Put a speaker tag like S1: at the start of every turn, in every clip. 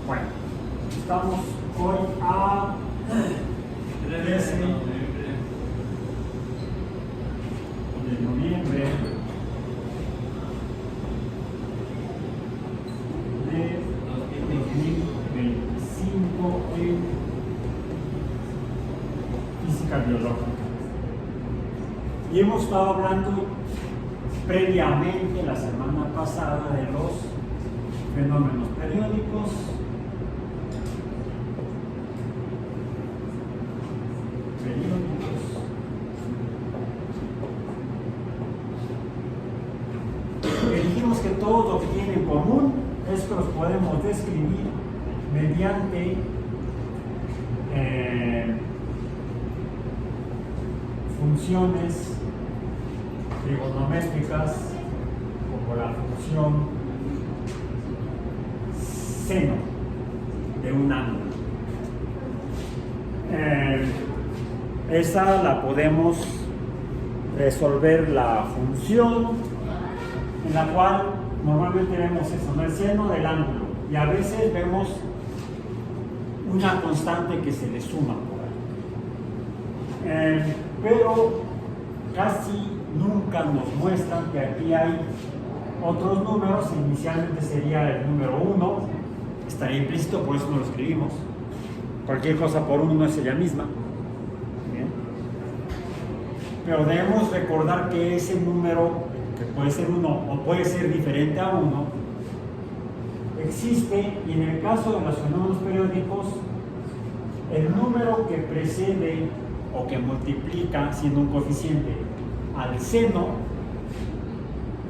S1: Bueno, estamos hoy a 13 de noviembre de 2025 en física biológica. Y hemos estado hablando previamente la semana pasada de los fenómenos periódicos, dijimos que todo lo que tienen en común es que los podemos describir mediante funciones trigonométricas como la función seno de un ángulo. Esa la podemos resolver la función en la cual normalmente vemos eso, ¿no? El seno del ángulo, y a veces vemos una constante que se le suma por ahí. Pero casi nunca nos muestran que aquí hay otros números. Inicialmente sería el número 1, estaría implícito, por eso no lo escribimos. Cualquier cosa por 1 es ella misma. Bien. Pero debemos recordar que ese número, que puede ser 1 o puede ser diferente a 1, existe, y en el caso de los fenómenos periódicos, el número que precede o que multiplica siendo un coeficiente al seno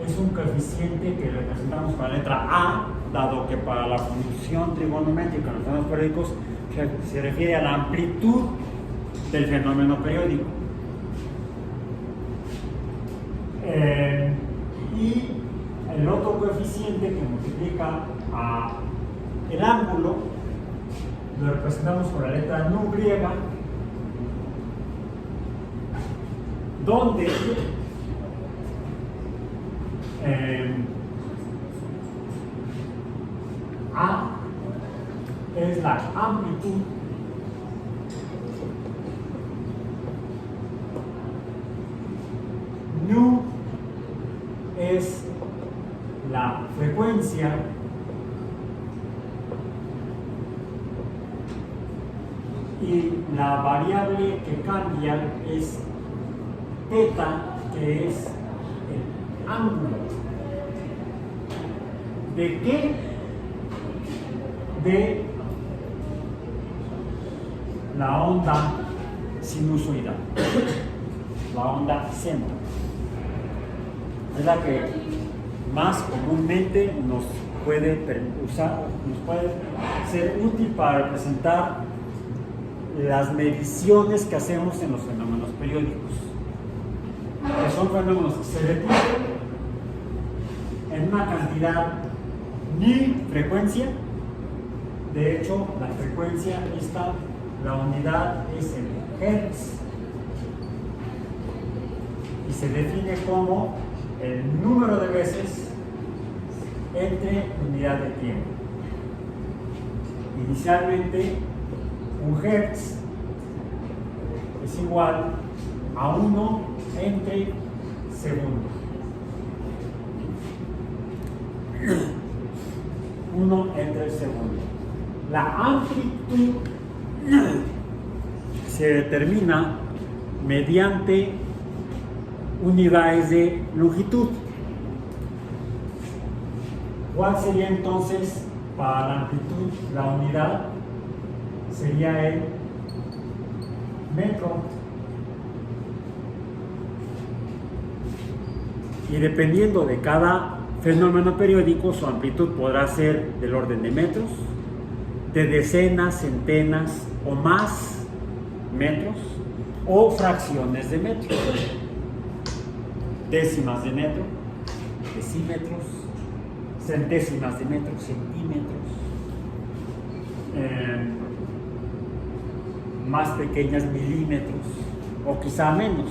S1: es un coeficiente que representamos con la letra A, dado que para la función trigonométrica en los fenómenos periódicos se refiere a la amplitud del fenómeno periódico. Y el otro coeficiente que multiplica el ángulo lo representamos con la letra nu griega, donde A es la amplitud nu es la frecuencia y la variable que cambia es θ, que es el ángulo. ¿De qué? De la onda sinusoidal, la onda seno. Es la que más comúnmente nos puede ser útil para representar las mediciones que hacemos en los fenómenos periódicos, que son fenómenos que se repiten en una cantidad ni frecuencia. De hecho, la frecuencia esta, la unidad es el hertz, y se define como el número de veces entre unidad de tiempo. Inicialmente, un hertz es igual a 1 entre segundo. 1 entre segundo. La amplitud se determina mediante unidades de longitud. ¿Cuál sería entonces para la amplitud? La unidad sería el metro. Y dependiendo de cada fenómeno periódico, su amplitud podrá ser del orden de metros, de decenas, centenas o más metros, o fracciones de metro, décimas de metro, decímetros, centésimas de metro, centímetros, más pequeñas, milímetros, o quizá menos.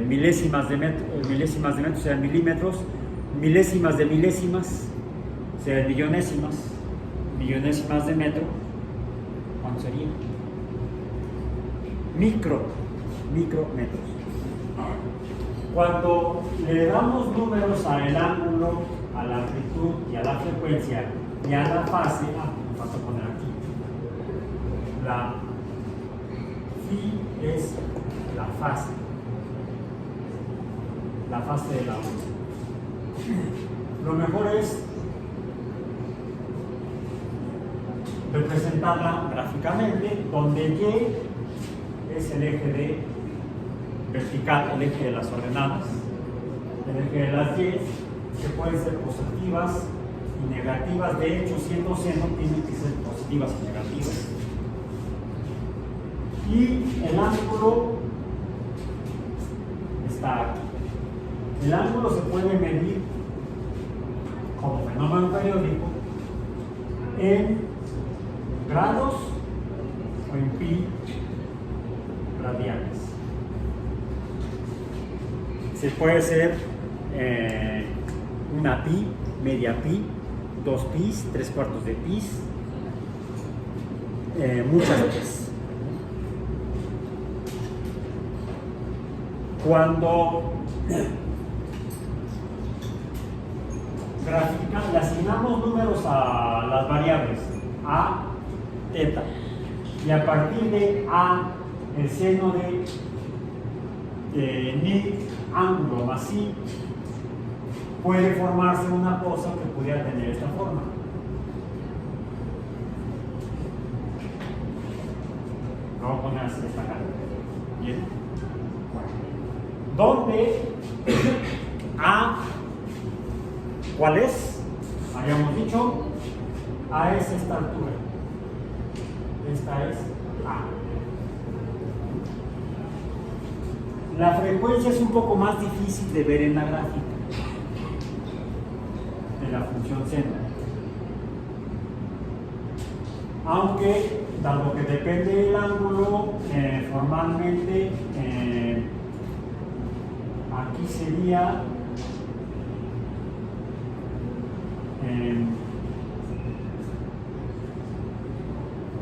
S1: Milésimas de metro sean milímetros, milésimas de milésimas O sea, millonésimas de metro, ¿cuánto sería? Micrometros. Cuando le damos números al ángulo, a la amplitud y a la frecuencia y a la fase, me falta poner aquí, la phi es la fase de la onda. Lo mejor es representarla gráficamente, donde Y es el eje vertical, el eje de las ordenadas, el eje de las Y, que pueden ser positivas y negativas. De hecho, siendo seno, tienen que ser positivas y negativas. Y el ángulo está aquí. El ángulo se puede medir como fenómeno periódico en grados o en pi radianes. Se puede hacer una pi, media pi, 2 pis, 3/4 de pis, muchas pis. Cuando le asignamos números a las variables a, teta, y a partir de a, el seno de ni ángulo más i, puede formarse una cosa que pudiera tener esta forma. Vamos a poner así esta cara. Bien. Donde a, ¿cuál es? Habíamos dicho, a es esta altura. Esta es a. La frecuencia es un poco más difícil de ver en la gráfica de la función seno. Aunque, dado que depende del ángulo, formalmente aquí sería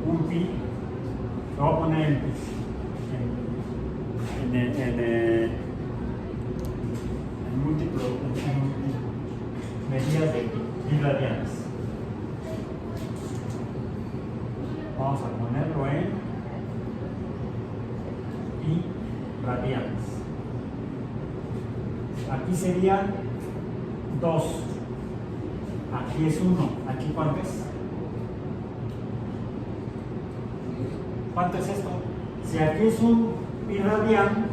S1: un pi, lo voy a poner en múltiplo, en medidas de pi radianes. Vamos a ponerlo en pi radianes. Aquí serían 2. Aquí es 1. ¿Aquí cuánto es? ¿Cuánto es esto? Si aquí es un pi radian,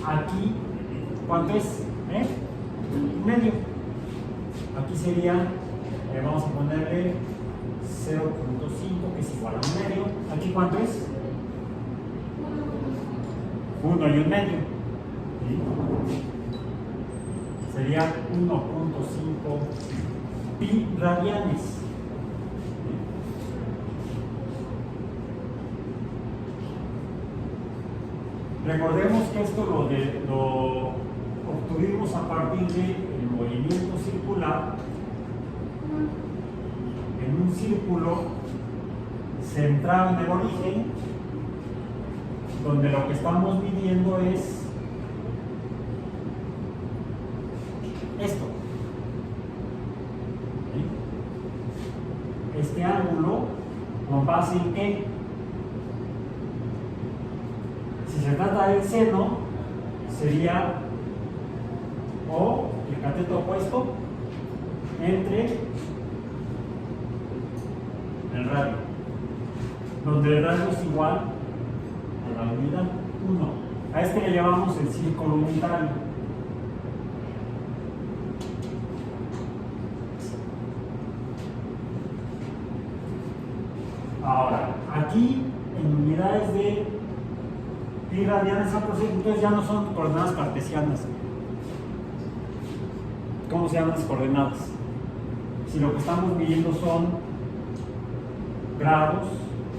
S1: aquí, ¿cuánto es? Medio. Aquí sería, vamos a ponerle 0.5, que es igual a un medio. ¿Aquí cuánto es? 1 y un medio. ¿Sí? Sería 1.5 pi radianes. Recordemos que esto lo obtuvimos a partir del movimiento circular en un círculo centrado en el origen, donde lo que estamos midiendo es esto. ¿Sí? Este ángulo con base en E. Si se trata del seno, sería O, el cateto opuesto, entre el radio, donde el radio es igual a la unidad 1. A este le llamamos el círculo unitario. Ahora, aquí en unidades de pi radianes, entonces ya no son coordenadas cartesianas. ¿Cómo se llaman las coordenadas? Si lo que estamos midiendo son grados,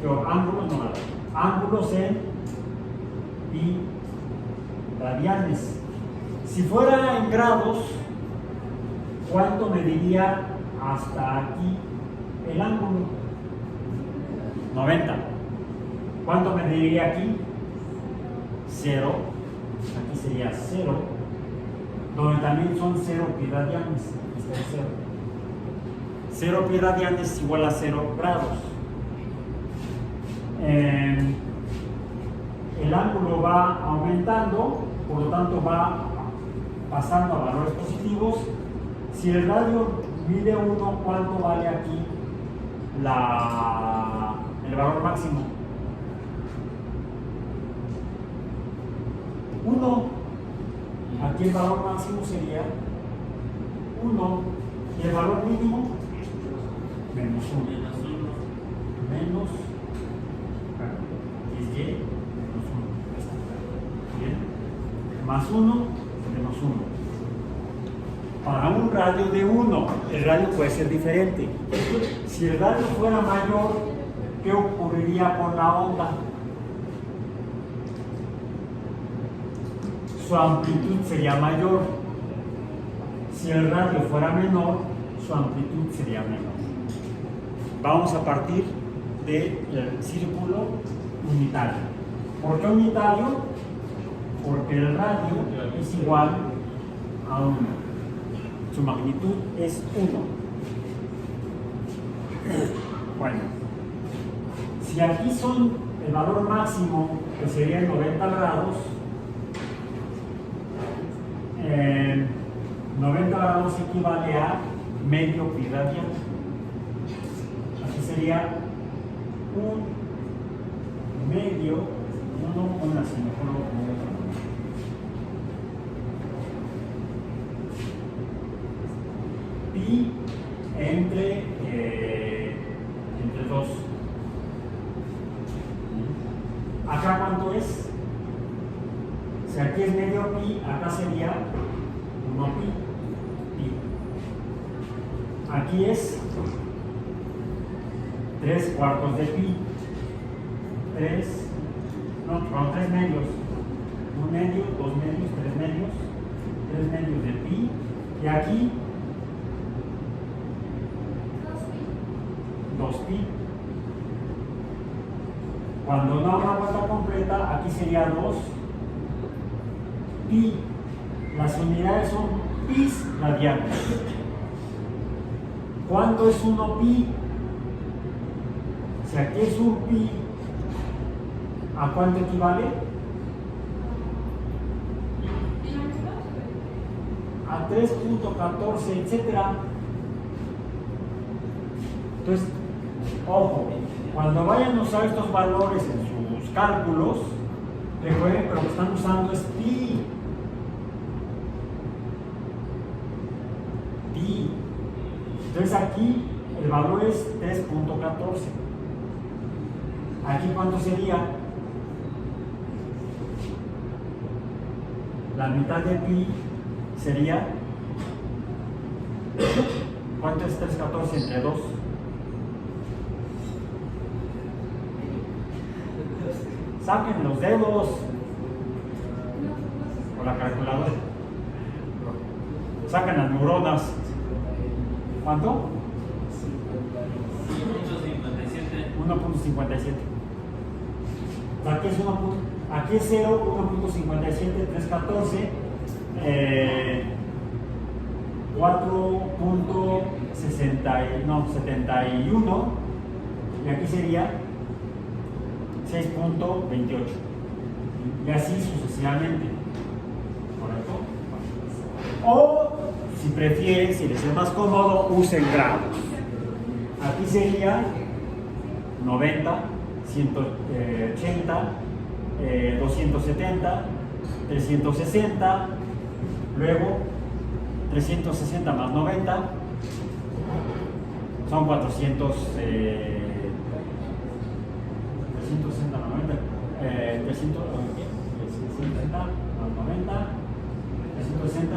S1: pero ángulos no grados, ángulos en pi radianes. Si fuera en grados, ¿cuánto mediría hasta aquí el ángulo. 90. ¿Cuánto me diría aquí? 0. Aquí sería 0. Donde también son 0 pi radianes. Aquí está el 0. 0 pi radianes es igual a 0 grados. El ángulo va aumentando, por lo tanto va pasando a valores positivos. Si el radio mide 1, ¿cuánto vale aquí el valor máximo? 1. Aquí el valor máximo sería 1. Y el valor mínimo, menos 1. Menos, aquí es y, menos 1. Bien. Más 1, menos 1. Para un radio de 1, el radio puede ser diferente. Si el radio fuera mayor, ¿qué ocurriría con la onda? Su amplitud sería mayor. Si el radio fuera menor, su amplitud sería menor. Vamos a partir del círculo unitario. ¿Por qué unitario? Porque el radio es igual a 1. Su magnitud es 1. Bueno, si aquí son el valor máximo, que sería 90 grados, 90 grados equivale a medio pi radian. Así sería un medio, no así, mejor pi entre 2. ¿Acá cuánto es? Si aquí es medio pi, acá sería 1 pi. Aquí es 3 cuartos de pi. 3 medios. 1 medio, 2 medios, 3 medios. 3 medios de pi. Y aquí 2 pi. Cuando da una vuelta completa, aquí sería 2 pi. Las unidades son pis radianes. ¿Cuánto es 1 pi? Si aquí es 1 pi, ¿a cuánto equivale? A 3.14, etcétera. Entonces, ojo, cuando vayan a usar estos valores en sus cálculos, recuerden que lo que están usando es pi. Pi. Entonces aquí el valor es 3.14. Aquí ¿cuánto sería? La mitad de pi sería, ¿cuánto es 3.14 entre 2? Saquen los dedos o la calculadora. Sacan las neuronas. ¿Cuánto? 1.57. Aquí es 1. Aquí es 0, 1.57, 314, 4.71, y aquí sería 6.28, y así sucesivamente. ¿Correcto? O, si prefieren, si les es más cómodo, usen grados. Aquí sería 90, 180, 270, 360, luego 360 más 90 son 400, 360 más 90, 360 más 90, 360,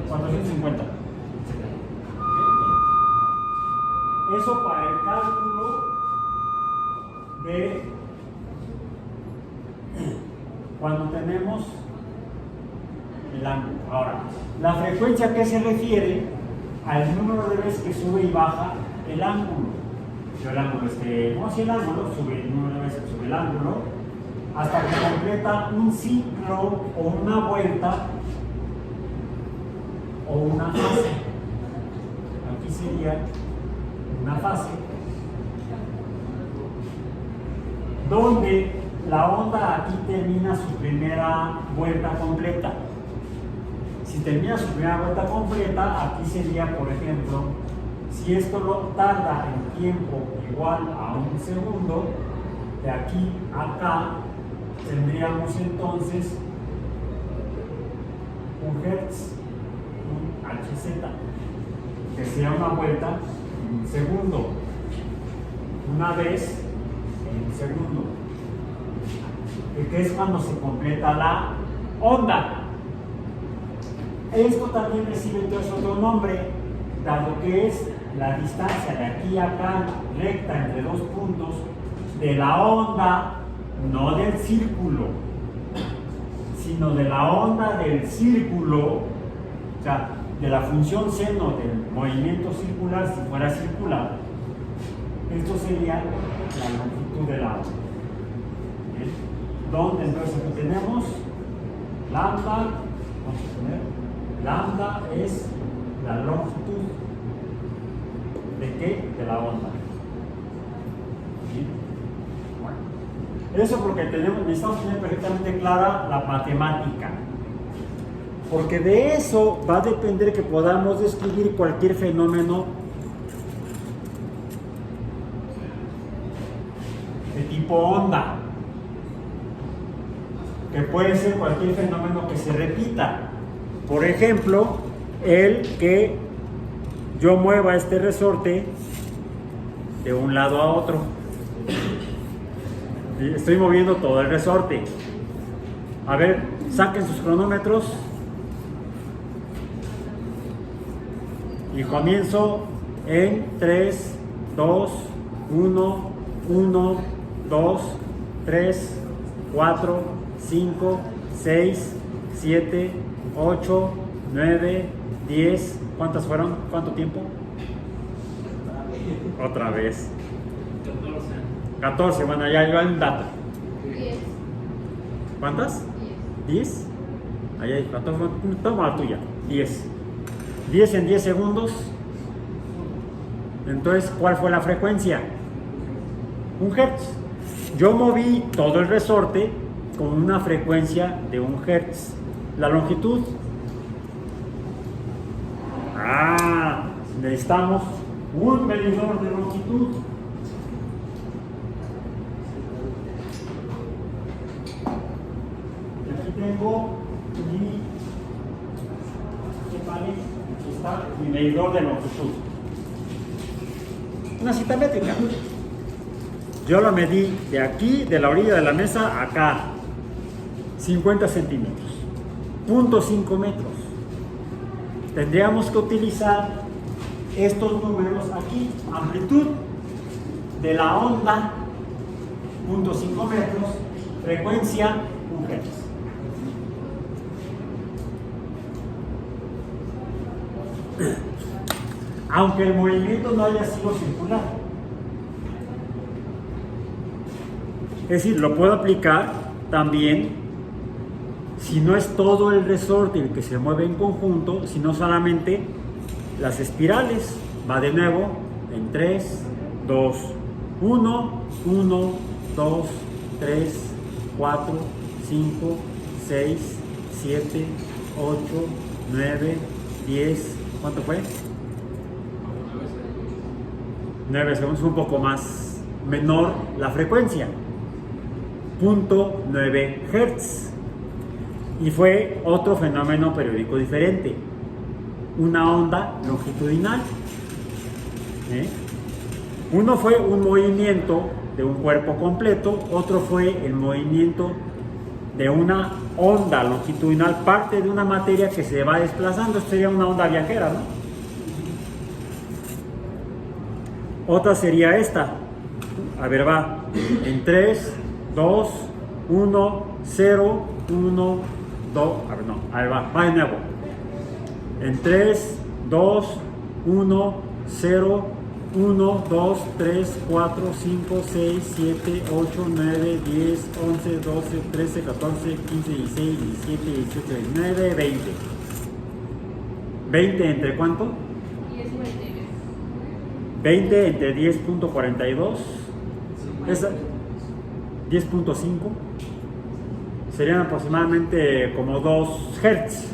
S1: 450. Eso para el cálculo de cuando tenemos el ángulo. Ahora, la frecuencia a que se refiere al número de veces que sube y baja el ángulo. Si el ángulo si el ángulo sube el número de veces que sube el ángulo, hasta que completa un ciclo o una vuelta o una fase. Aquí sería una fase donde la onda aquí termina su primera vuelta completa. Si termina su primera vuelta completa, aquí sería, por ejemplo, si esto lo tarda en tiempo igual a un segundo, de aquí a acá tendríamos entonces un hertz, un hz, que sería una vuelta en un segundo, una vez en un segundo, que es cuando se completa la onda. Esto también recibe entonces otro nombre, dado que es la distancia de aquí a acá recta entre dos puntos de la onda, no del círculo, sino de la onda del círculo, o sea, de la función seno del movimiento circular, si fuera circular. Esto sería la longitud de la onda. ¿Bien? Donde entonces aquí tenemos lambda, vamos a poner lambda es la longitud de qué? De la onda. ¿Sí? Bueno, eso porque necesitamos tener perfectamente clara la matemática. Porque de eso va a depender que podamos describir cualquier fenómeno de tipo onda. Que puede ser cualquier fenómeno que se repita. Por ejemplo, el que yo mueva este resorte de un lado a otro. Estoy moviendo todo el resorte. A ver, saquen sus cronómetros. Y comienzo en 3, 2, 1, 1, 2, 3, 4, 5, 6, 7, 8, 9, 10. ¿Cuántas fueron? ¿Cuánto tiempo? Otra vez. 14. Bueno, ya hay un dato.
S2: 10.
S1: ¿Cuántas? 10. Ahí hay 14. Toma la tuya. 10. 10 en 10 segundos. Entonces, ¿cuál fue la frecuencia? 1 hertz. Yo moví todo el resorte con una frecuencia de 1 hertz. La longitud. Necesitamos un medidor de longitud. Aquí tengo aquí está mi medidor de longitud. Una cita métrica. Yo lo medí de aquí, de la orilla de la mesa, acá. 50 centímetros. 0.5 metros. Tendríamos que utilizar estos números aquí. Amplitud de la onda, 0.5 metros. Frecuencia, 1 hertz. Aunque el movimiento no haya sido circular. Es decir, lo puedo aplicar también si no es todo el resorte el que se mueve en conjunto, sino solamente las espirales. Va de nuevo en 3, 2, 1, 1, 2, 3, 4, 5, 6, 7, 8, 9, 10. ¿Cuánto fue? 9 segundos, un poco más menor la frecuencia. 0.9 Hz. Y fue otro fenómeno periódico diferente. Una onda longitudinal. Uno fue un movimiento de un cuerpo completo, otro fue el movimiento de una onda longitudinal, parte de una materia que se va desplazando. Esto sería una onda viajera, ¿no? Otra sería esta. A ver, va en 3, 2, 1, 0, 1, 2. A ver, no, ahí va de nuevo. En 3, 2, 1, 0, 1, 2, 3, 4, 5, 6, 7, 8, 9, 10, 11, 12, 13, 14, 15, 16, 17, 18, 19, 20. ¿20 entre cuánto? 20 entre 10.42. Es 10.5. Serían aproximadamente como 2 Hz,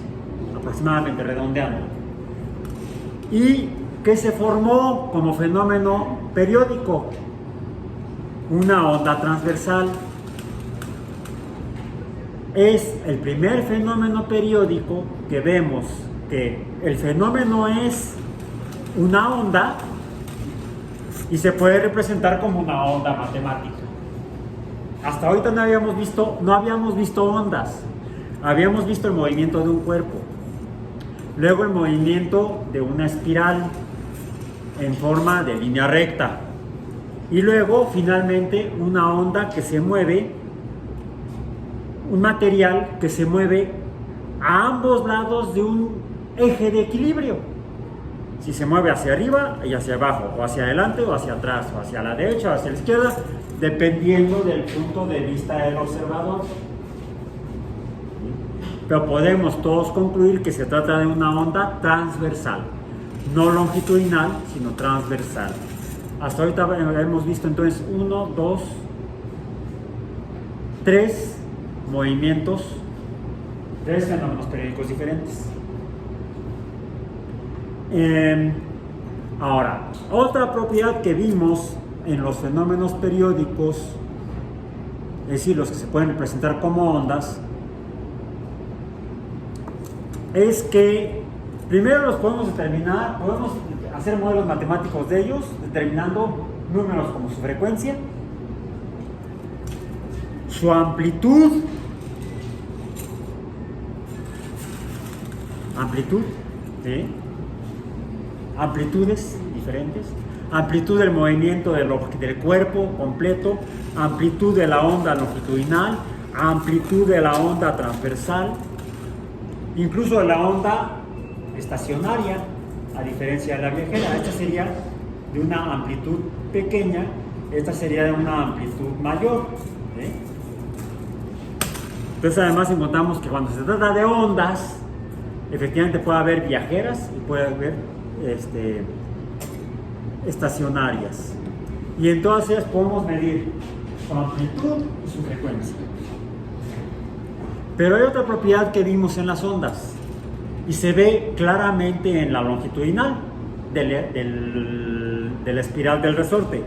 S1: aproximadamente, redondeando. Y que se formó como fenómeno periódico, una onda transversal. Es el primer fenómeno periódico que vemos que el fenómeno es una onda y se puede representar como una onda matemática. Hasta ahorita no habíamos visto ondas, habíamos visto el movimiento de un cuerpo, luego el movimiento de una espiral en forma de línea recta y luego finalmente una onda que se mueve, un material que se mueve a ambos lados de un eje de equilibrio. Si se mueve hacia arriba y hacia abajo, o hacia adelante o hacia atrás, o hacia la derecha o hacia la izquierda, dependiendo del punto de vista del observador. Pero podemos todos concluir que se trata de una onda transversal, no longitudinal, sino transversal. Hasta ahorita hemos visto entonces 1, 2, 3 movimientos, 3 fenómenos periódicos diferentes. Ahora, otra propiedad que vimos en los fenómenos periódicos, es decir, los que se pueden representar como ondas, es que primero los podemos determinar, podemos hacer modelos matemáticos de ellos, determinando números como su frecuencia, su amplitud, ¿sí? Amplitudes diferentes, amplitud del movimiento del cuerpo completo, amplitud de la onda longitudinal, amplitud de la onda transversal, incluso de la onda estacionaria, a diferencia de la viajera. Esta sería de una amplitud pequeña, esta sería de una amplitud mayor, ¿sí? Entonces además encontramos que cuando se trata de ondas, efectivamente puede haber viajeras y puede haber estacionarias, y en todas ellas podemos medir su amplitud y su frecuencia. Pero hay otra propiedad que vimos en las ondas y se ve claramente en la longitudinal de la espiral del resorte.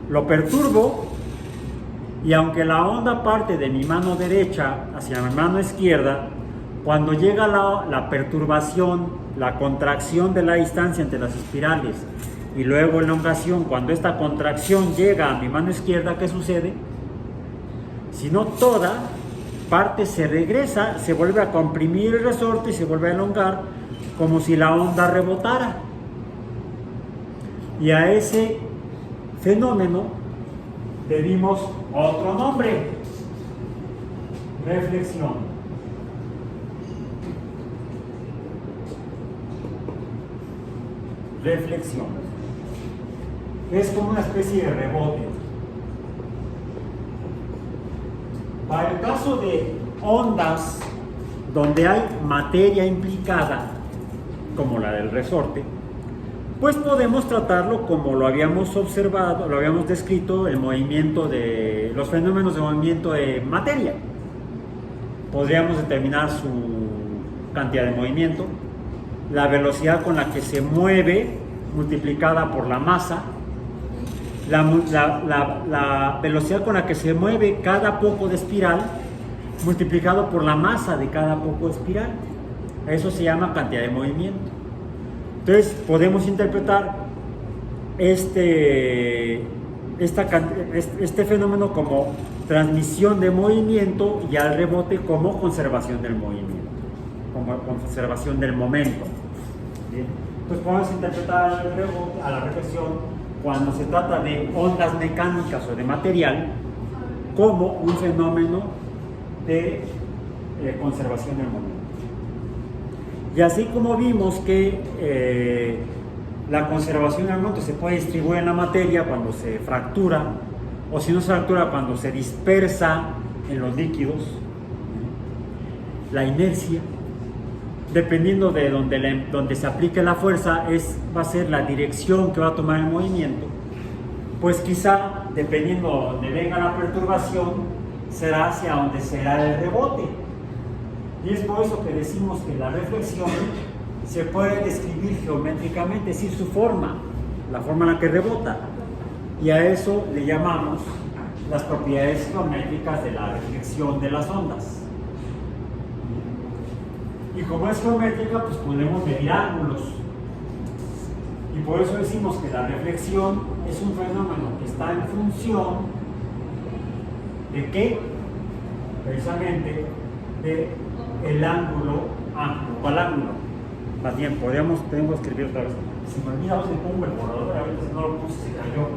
S1: Lo perturbo y aunque la onda parte de mi mano derecha hacia mi mano izquierda, cuando llega la perturbación, la contracción de la distancia entre las espirales y luego elongación, cuando esta contracción llega a mi mano izquierda, ¿qué sucede? Si no toda parte se regresa, se vuelve a comprimir el resorte y se vuelve a elongar como si la onda rebotara. Y a ese fenómeno le dimos otro nombre: reflexión. Reflexión. Es como una especie de rebote. Para el caso de ondas donde hay materia implicada, como la del resorte, pues podemos tratarlo como lo habíamos observado, lo habíamos descrito, el movimiento de los fenómenos de movimiento de materia. Podríamos determinar su cantidad de movimiento, la velocidad con la que se mueve multiplicada por la masa, la velocidad con la que se mueve cada poco de espiral multiplicado por la masa de cada poco de espiral. Eso se llama cantidad de movimiento. Entonces podemos interpretar este fenómeno como transmisión de movimiento y al rebote como conservación del movimiento, como conservación del momento. ¿Bien? Entonces podemos interpretar a la reflexión, cuando se trata de ondas mecánicas o de material, como un fenómeno de conservación del momento. Y así como vimos que La conservación del momento se puede distribuir en la materia cuando se fractura, o si no se fractura, cuando se dispersa en los líquidos. La inercia, dependiendo de donde se aplique la fuerza, va a ser la dirección que va a tomar el movimiento. Pues quizá, dependiendo de donde venga la perturbación, será hacia donde será el rebote. Y es por eso que decimos que la reflexión se puede describir geométricamente, es decir, su forma, la forma en la que rebota. Y a eso le llamamos las propiedades geométricas de la reflexión de las ondas. Y como es geométrica, pues podemos medir ángulos. Y por eso decimos que la reflexión es un fenómeno que está en función ¿de qué? Precisamente del ángulo amplio. ¿Cuál ángulo? Más bien, tengo que escribir otra vez. Si me olvida, si pongo el borrador, a veces no lo puse, se cayó.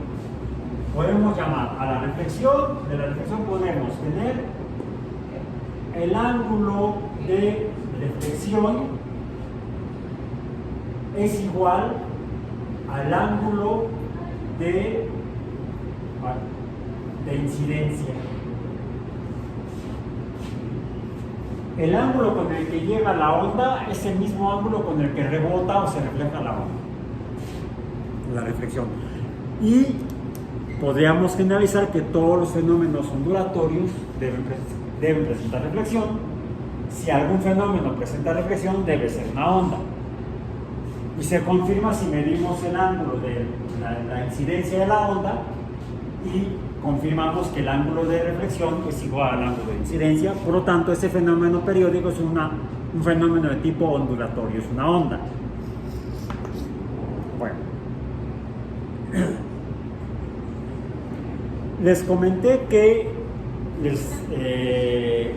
S1: Podemos llamar a la reflexión, de la reflexión podemos tener el ángulo de reflexión es igual al ángulo de incidencia. El ángulo con el que llega la onda es el mismo ángulo con el que rebota o se refleja la onda, la reflexión. Y podríamos generalizar que todos los fenómenos ondulatorios deben presentar reflexión. Si algún fenómeno presenta reflexión, debe ser una onda. Y se confirma si medimos el ángulo de la incidencia de la onda y confirmamos que el ángulo de reflexión es igual al ángulo de incidencia. Por lo tanto, ese fenómeno periódico es un fenómeno de tipo ondulatorio, es una onda. Bueno. Les comenté que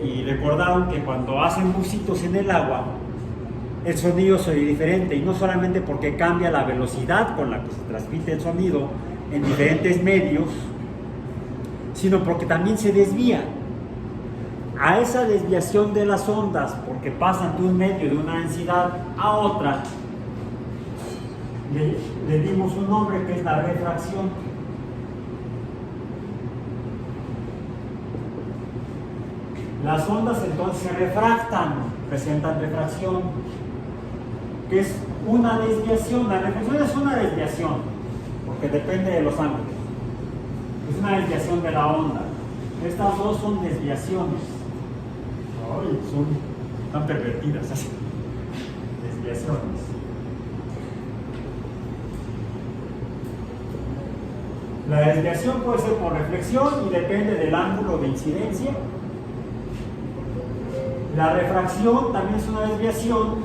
S1: y recordaron que cuando hacen bucitos en el agua, el sonido se oye diferente, y no solamente porque cambia la velocidad con la que se transmite el sonido en diferentes medios, sino porque también se desvía. A esa desviación de las ondas, porque pasan de un medio, de una densidad a otra, le dimos un nombre que es la refracción. Las ondas entonces se refractan, presentan refracción, que es una desviación. La reflexión es una desviación, porque depende de los ángulos. Es una desviación de la onda. Estas dos son desviaciones. Ay, están pervertidas así. Desviaciones. La desviación puede ser por reflexión y depende del ángulo de incidencia. La refracción también es una desviación,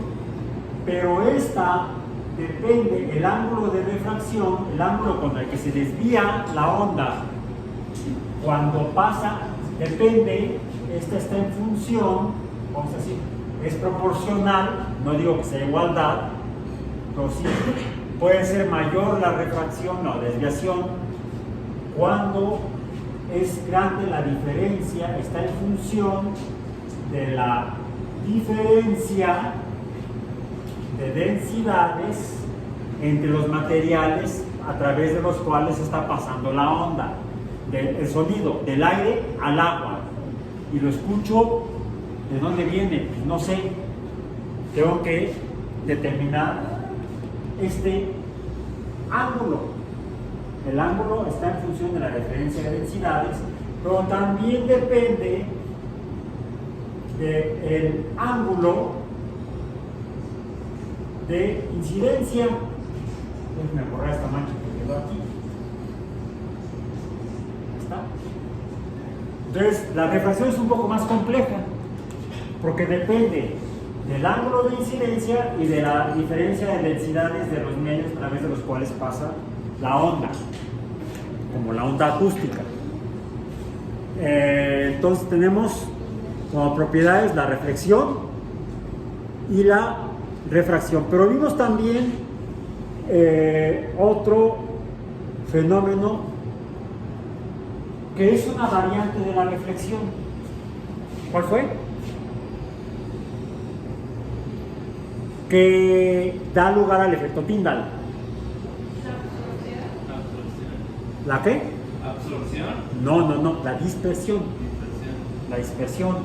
S1: pero esta depende, el ángulo de refracción, el ángulo con el que se desvía la onda cuando pasa, depende, esta está en función, vamos a decir, es proporcional, no digo que sea igualdad, pero sí puede ser mayor la refracción o desviación cuando es grande la diferencia, está en función de la diferencia de densidades entre los materiales a través de los cuales está pasando la onda, el sonido del aire al agua. Y lo escucho, ¿de dónde viene? Pues no sé. Tengo que determinar este ángulo. El ángulo está en función de la diferencia de densidades, pero también depende del ángulo de incidencia. Déjenme borrar esta mancha que quedó aquí. ¿Está? Entonces, la refracción es un poco más compleja, porque depende del ángulo de incidencia y de la diferencia de densidades de los medios a través de los cuales pasa la onda, como la onda acústica. Entonces tenemos como propiedades la reflexión y la refracción, pero vimos también otro fenómeno que es una variante de la reflexión. ¿Cuál fue? Que da lugar al efecto Tyndall. ¿La qué?
S2: ¿Absorción?
S1: No, la dispersión.
S2: Dispersión.
S1: La dispersión.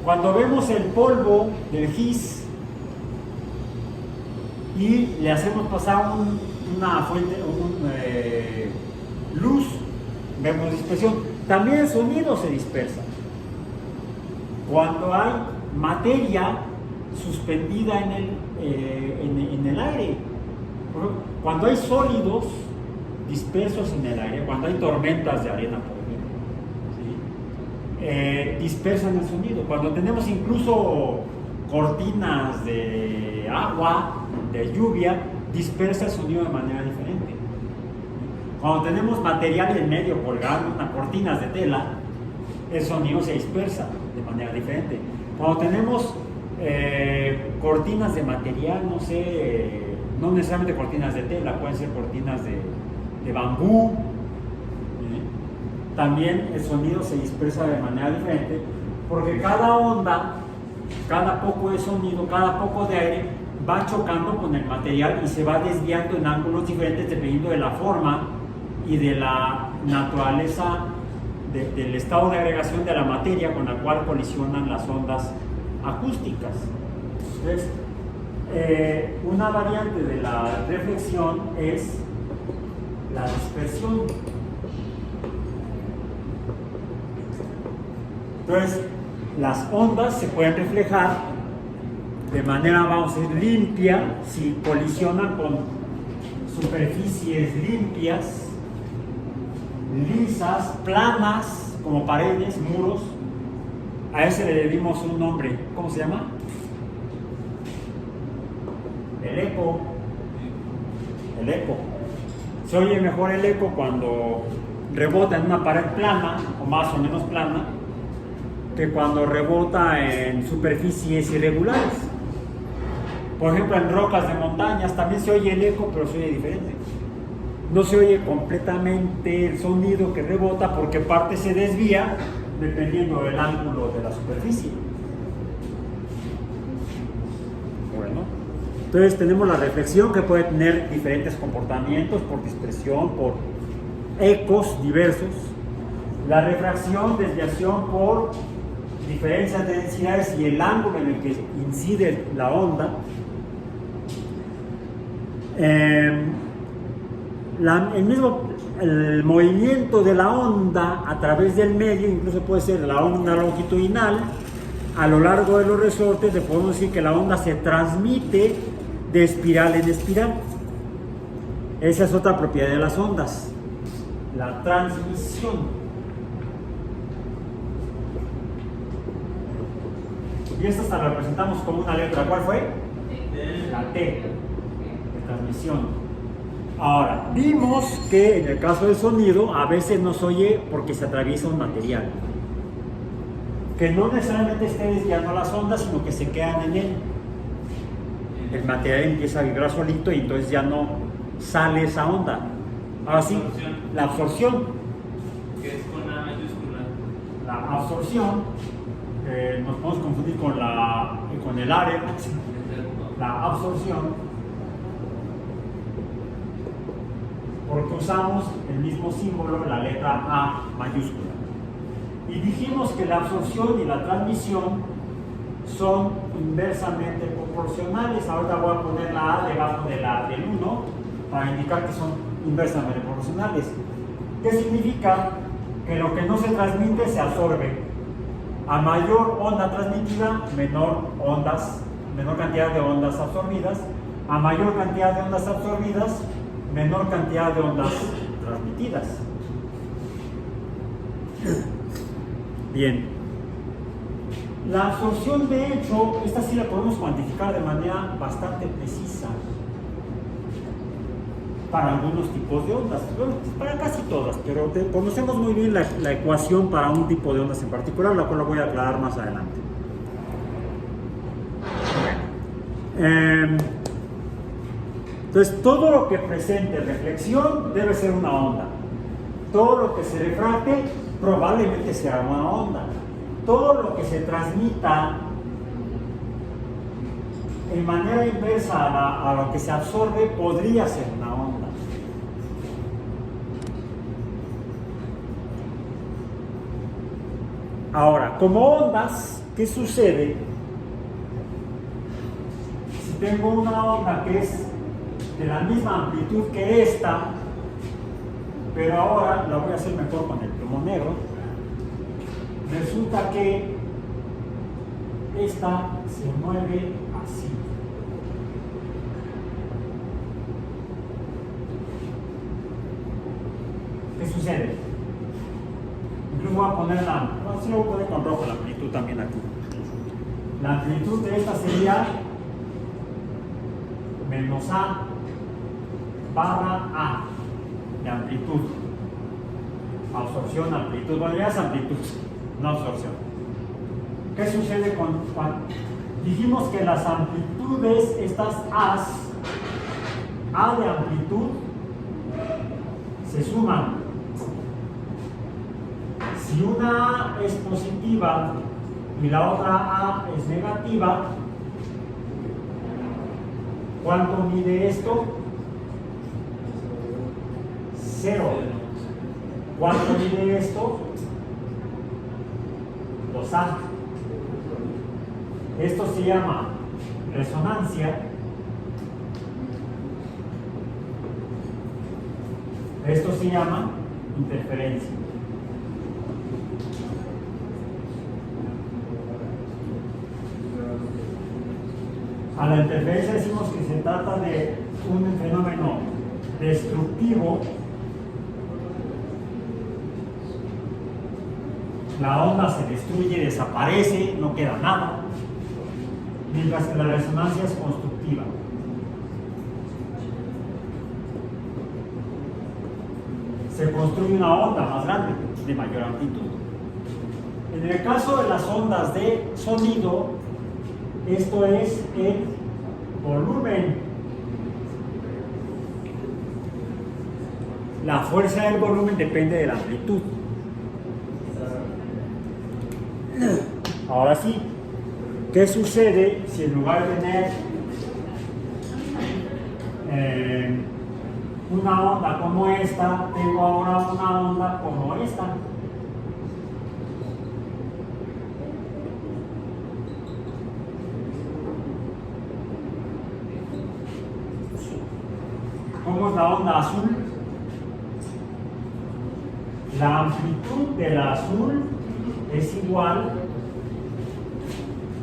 S1: Cuando vemos el polvo del gis y le hacemos pasar una fuente, luz, vemos dispersión. También el sonido se dispersa. Cuando hay materia suspendida en el aire, cuando hay sólidos dispersos en el aire, cuando hay tormentas de arena, por ejemplo, ¿sí? Dispersan el sonido. Cuando tenemos incluso cortinas de agua, de lluvia, dispersa el sonido de manera diferente. Cuando tenemos material en medio colgando, cortinas de tela, el sonido se dispersa de manera diferente. Cuando tenemos cortinas de material, no sé, no necesariamente cortinas de tela, pueden ser cortinas de bambú, también el sonido se dispersa de manera diferente, porque cada onda, cada poco de sonido, cada poco de aire va chocando con el material y se va desviando en ángulos diferentes dependiendo de la forma y de la naturaleza del estado de agregación de la materia con la cual colisionan las ondas acústicas. Entonces, una variante de la reflexión es la dispersión. Entonces, las ondas se pueden reflejar de manera, vamos a decir, limpia, si colisionan con superficies limpias, lisas, planas, como paredes, muros. A ese le dimos un nombre. ¿Cómo se llama? El eco. El eco. Se oye mejor el eco cuando rebota en una pared plana, o más o menos plana, que cuando rebota en superficies irregulares. Por ejemplo, en rocas de montañas también se oye el eco, pero se oye diferente. No se oye completamente el sonido que rebota porque parte se desvía dependiendo del ángulo de la superficie. Bueno, entonces tenemos la reflexión que puede tener diferentes comportamientos por dispersión, por ecos diversos. La refracción, desviación por diferencias de densidades y el ángulo en el que incide la onda. El movimiento de la onda a través del medio, incluso puede ser la onda longitudinal, a lo largo de los resortes, le podemos decir que la onda se transmite de espiral en espiral. Esa es otra propiedad de las ondas, la transmisión. Y esta hasta la representamos como una letra. ¿Cuál fue? La T, de transmisión. Ahora, vimos que en el caso del sonido a veces no se oye porque se atraviesa un material, que no necesariamente esté desviando las ondas, sino que se quedan en él. El material empieza a vibrar solito y entonces ya no sale esa onda. Ahora sí, la absorción.
S2: Que es con A mayúscula.
S1: La absorción, nos podemos confundir con el área. La absorción, porque usamos el mismo símbolo, la letra A mayúscula. Y dijimos que la absorción y la transmisión son inversamente proporcionales. Ahorita voy a poner la A debajo de del 1 para indicar que son inversamente proporcionales. ¿Qué significa? Que lo que no se transmite se absorbe. A mayor onda transmitida, menor cantidad de ondas absorbidas. A mayor cantidad de ondas absorbidas, menor cantidad de ondas transmitidas. Bien. La absorción, de hecho, esta sí la podemos cuantificar de manera bastante precisa para algunos tipos de ondas, bueno, para casi todas, pero conocemos muy bien la ecuación para un tipo de ondas en particular, la cual la voy a aclarar más adelante. Entonces, todo lo que presente reflexión debe ser una onda. Todo lo que se refracte probablemente sea una onda. Todo lo que se transmita en manera inversa a lo que se absorbe podría ser una onda. Ahora, como ondas, ¿qué sucede? Si tengo una onda que es de la misma amplitud que esta, pero ahora la voy a hacer mejor con el plumón negro, resulta que esta se mueve así. ¿Qué sucede? Incluso voy a poner sí lo voy a poner con rojo la amplitud también aquí. La amplitud de esta sería menos A barra A de amplitud. Absorción, amplitud. Bueno, ya es amplitud, no absorción. ¿Qué sucede cuando dijimos que las amplitudes, estas A's, A de amplitud, se suman? Si una A es positiva y la otra A es negativa, ¿cuánto mide esto? 0. ¿Cuánto mide esto? 2A. Esto se llama resonancia. Esto se llama interferencia. A la interferencia decimos que se trata de un fenómeno destructivo. La onda se destruye, desaparece, no queda nada, mientras que la resonancia es constructiva. Se construye una onda más grande, de mayor amplitud. En el caso de las ondas de sonido, esto es el volumen. La fuerza del volumen depende de la amplitud. Ahora sí, ¿qué sucede si en lugar de tener una onda como esta, tengo ahora una onda como esta? ¿Cómo es la onda azul? La amplitud de la azul es igual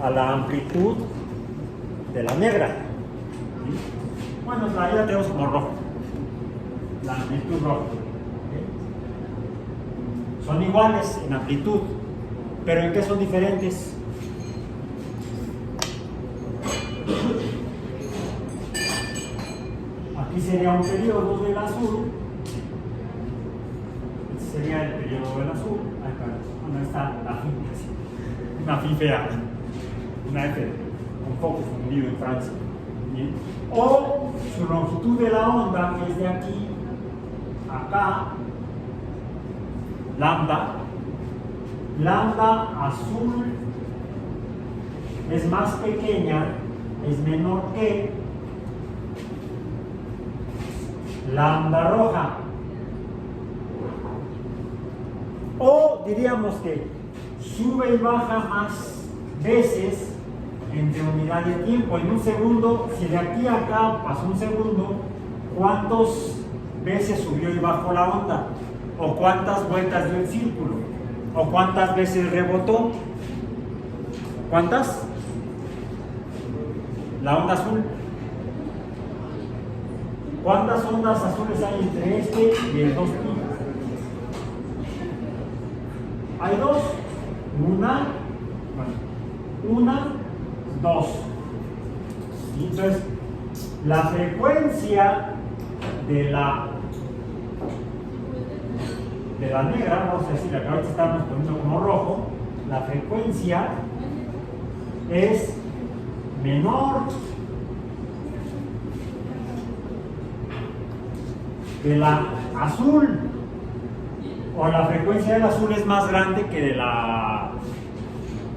S1: a la amplitud de la negra. ¿Sí? Bueno, ahí la tenemos como rojo. La amplitud roja. ¿Sí? Son iguales en amplitud, pero ¿en qué son diferentes? Aquí sería un periodo del azul. Este sería el periodo del azul. Bueno, está la fin, una fin fea, una F con foco fundido en Francia. ¿Bien? O su longitud de la onda, que es de aquí a acá, lambda. Lambda azul es más pequeña, es menor que lambda roja. O diríamos que sube y baja más veces entre unidad de tiempo. En un segundo, si de aquí a acá pasó un segundo, ¿cuántas veces subió y bajó la onda? ¿O cuántas vueltas dio el círculo? ¿O cuántas veces rebotó? ¿Cuántas? La onda azul. ¿Cuántas ondas azules hay entre este y el 2pi? Hay dos. Una, dos. Y entonces, la frecuencia de la negra, vamos a decir, acá ahorita estamos poniendo como rojo, la frecuencia es menor que la azul, o la frecuencia del azul es más grande que de la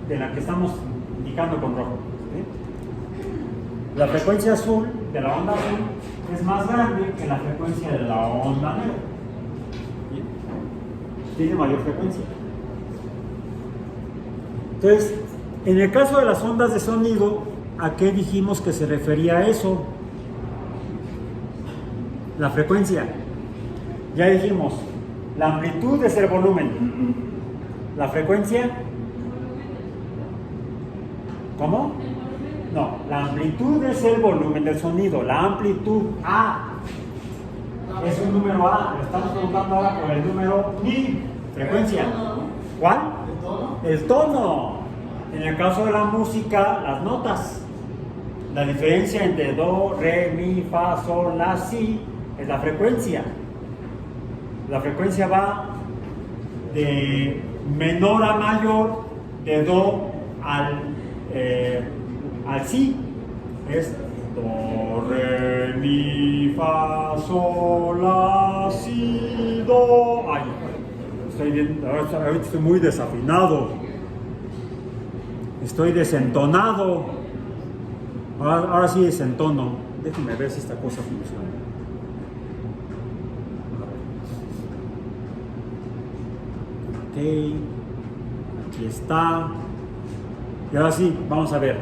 S1: que estamos indicando con rojo. ¿Sí? La frecuencia azul de la onda azul es más grande que la frecuencia de la onda negra. ¿Sí? Tiene mayor frecuencia. Entonces, en el caso de las ondas de sonido, ¿a qué dijimos que se refería eso? La frecuencia. Ya dijimos, la amplitud es el volumen. La frecuencia, ¿cómo? No, la amplitud es el volumen del sonido. La amplitud A es un número A. Le estamos preguntando ahora por el número Mi. Frecuencia. ¿Cuál? El tono. En el caso de la música, las notas. La diferencia entre do, re, mi, fa, sol, la, si es la frecuencia. La frecuencia va de menor a mayor, de do al si. Es do, re, mi, fa, sol, la, si, do. Ay, ahorita estoy muy desafinado. Estoy desentonado. Ahora sí desentono. Déjenme ver si esta cosa funciona. Ok, aquí está. Y ahora sí, vamos a ver.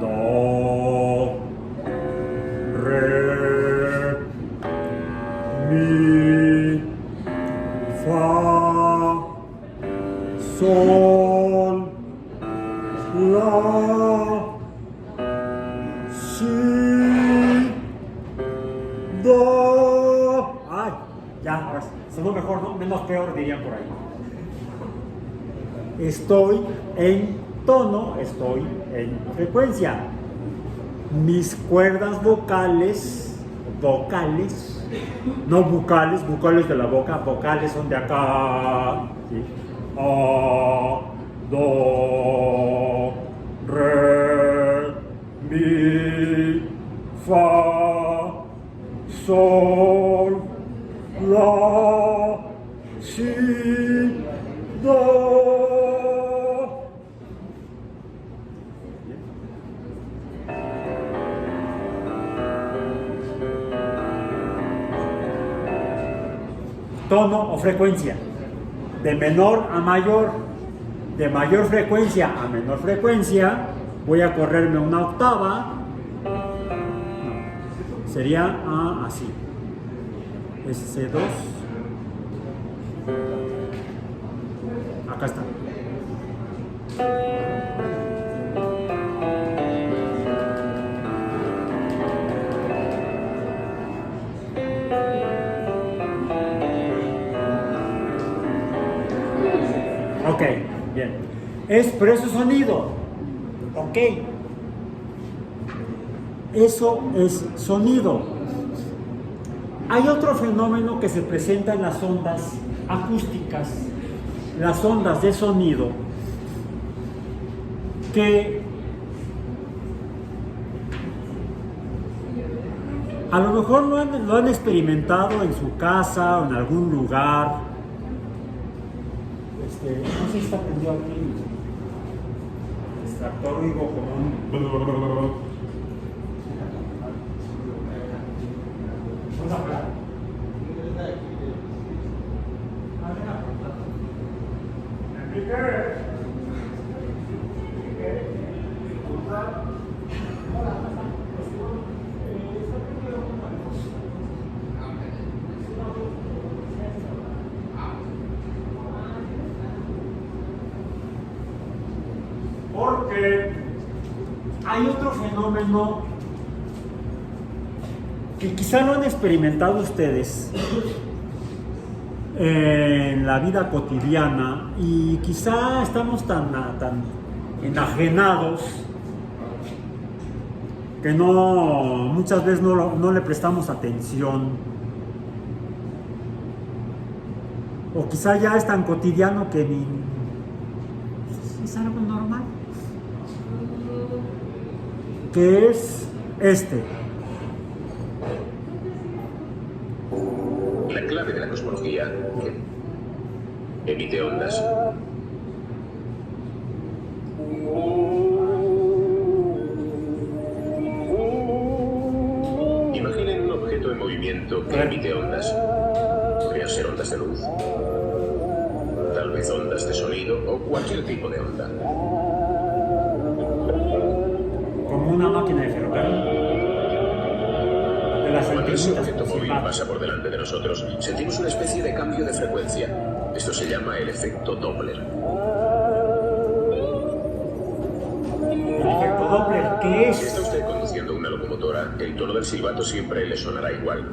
S1: Do, re, mi, fa, sol, la, si, do. Ay, ya, ahora sí. Sonó mejor, ¿no? Menos peor, dirían por ahí. Estoy en tono, estoy en frecuencia. Mis cuerdas vocales, no bucales, bucales de la boca, vocales son de acá. ¿Sí? A, do, re, mi, fa, sol, la, si, do. Tono o frecuencia, de menor a mayor, de mayor frecuencia a menor frecuencia, voy a correrme una octava, sería así, es C2, acá está. Ok, bien. Pero eso es sonido. Ok. Eso es sonido. Hay otro fenómeno que se presenta en las ondas acústicas, las ondas de sonido, que a lo mejor lo han experimentado en su casa o en algún lugar. No sé si está prendido aquí el extractor, digo, como un... Porque hay otro fenómeno que quizá lo han experimentado ustedes en la vida cotidiana y quizá estamos tan enajenados que muchas veces no le prestamos atención, o quizá ya es tan cotidiano que es algo normal, que es
S3: La clave de la cosmología emite ondas. Imaginen un objeto en movimiento que emite ondas. Podrían ser ondas de luz, tal tal vez ondas de sonido o cualquier tipo de onda.
S1: Como una máquina de ferrocarril. De las
S3: Cuando ese
S1: antiguitas
S3: objeto móvil
S1: silbato.
S3: pasa por delante de nosotros, sentimos una especie de cambio de frecuencia. Esto se llama el efecto Doppler.
S1: El efecto Doppler, ¿qué
S3: Si está
S1: es?
S3: usted conduciendo una locomotora, el tono del silbato siempre le sonará igual.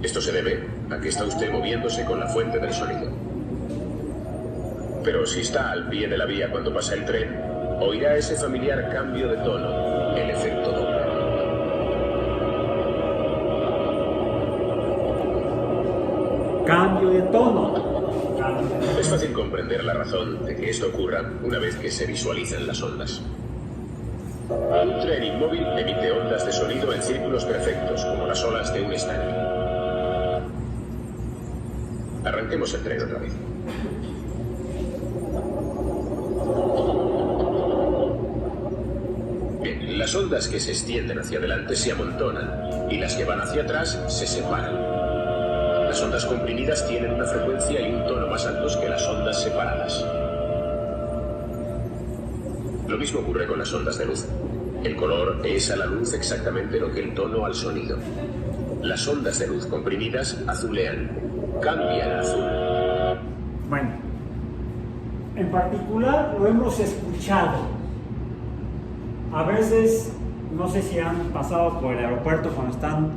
S3: Esto se debe a que está usted moviéndose con la fuente del sonido. Pero si está al pie de la vía cuando pasa el tren, oirá ese familiar cambio de tono, el efecto Doppler.
S1: Cambio de tono.
S3: Es fácil comprender la razón de que esto ocurra una vez que se visualizan las ondas. Un tren inmóvil emite ondas de sonido en círculos perfectos, como las olas de un estanque. Arranquemos el tren otra vez. Bien, las ondas que se extienden hacia adelante se amontonan y las que van hacia atrás se separan. Las ondas comprimidas tienen una frecuencia y un tono más altos que las ondas separadas. Lo mismo ocurre con las ondas de luz. El color es a la luz exactamente lo que el tono al sonido. Las ondas de luz comprimidas azulean, cambian a azul.
S1: Bueno, en particular lo hemos escuchado. A veces, no sé si han pasado por el aeropuerto cuando están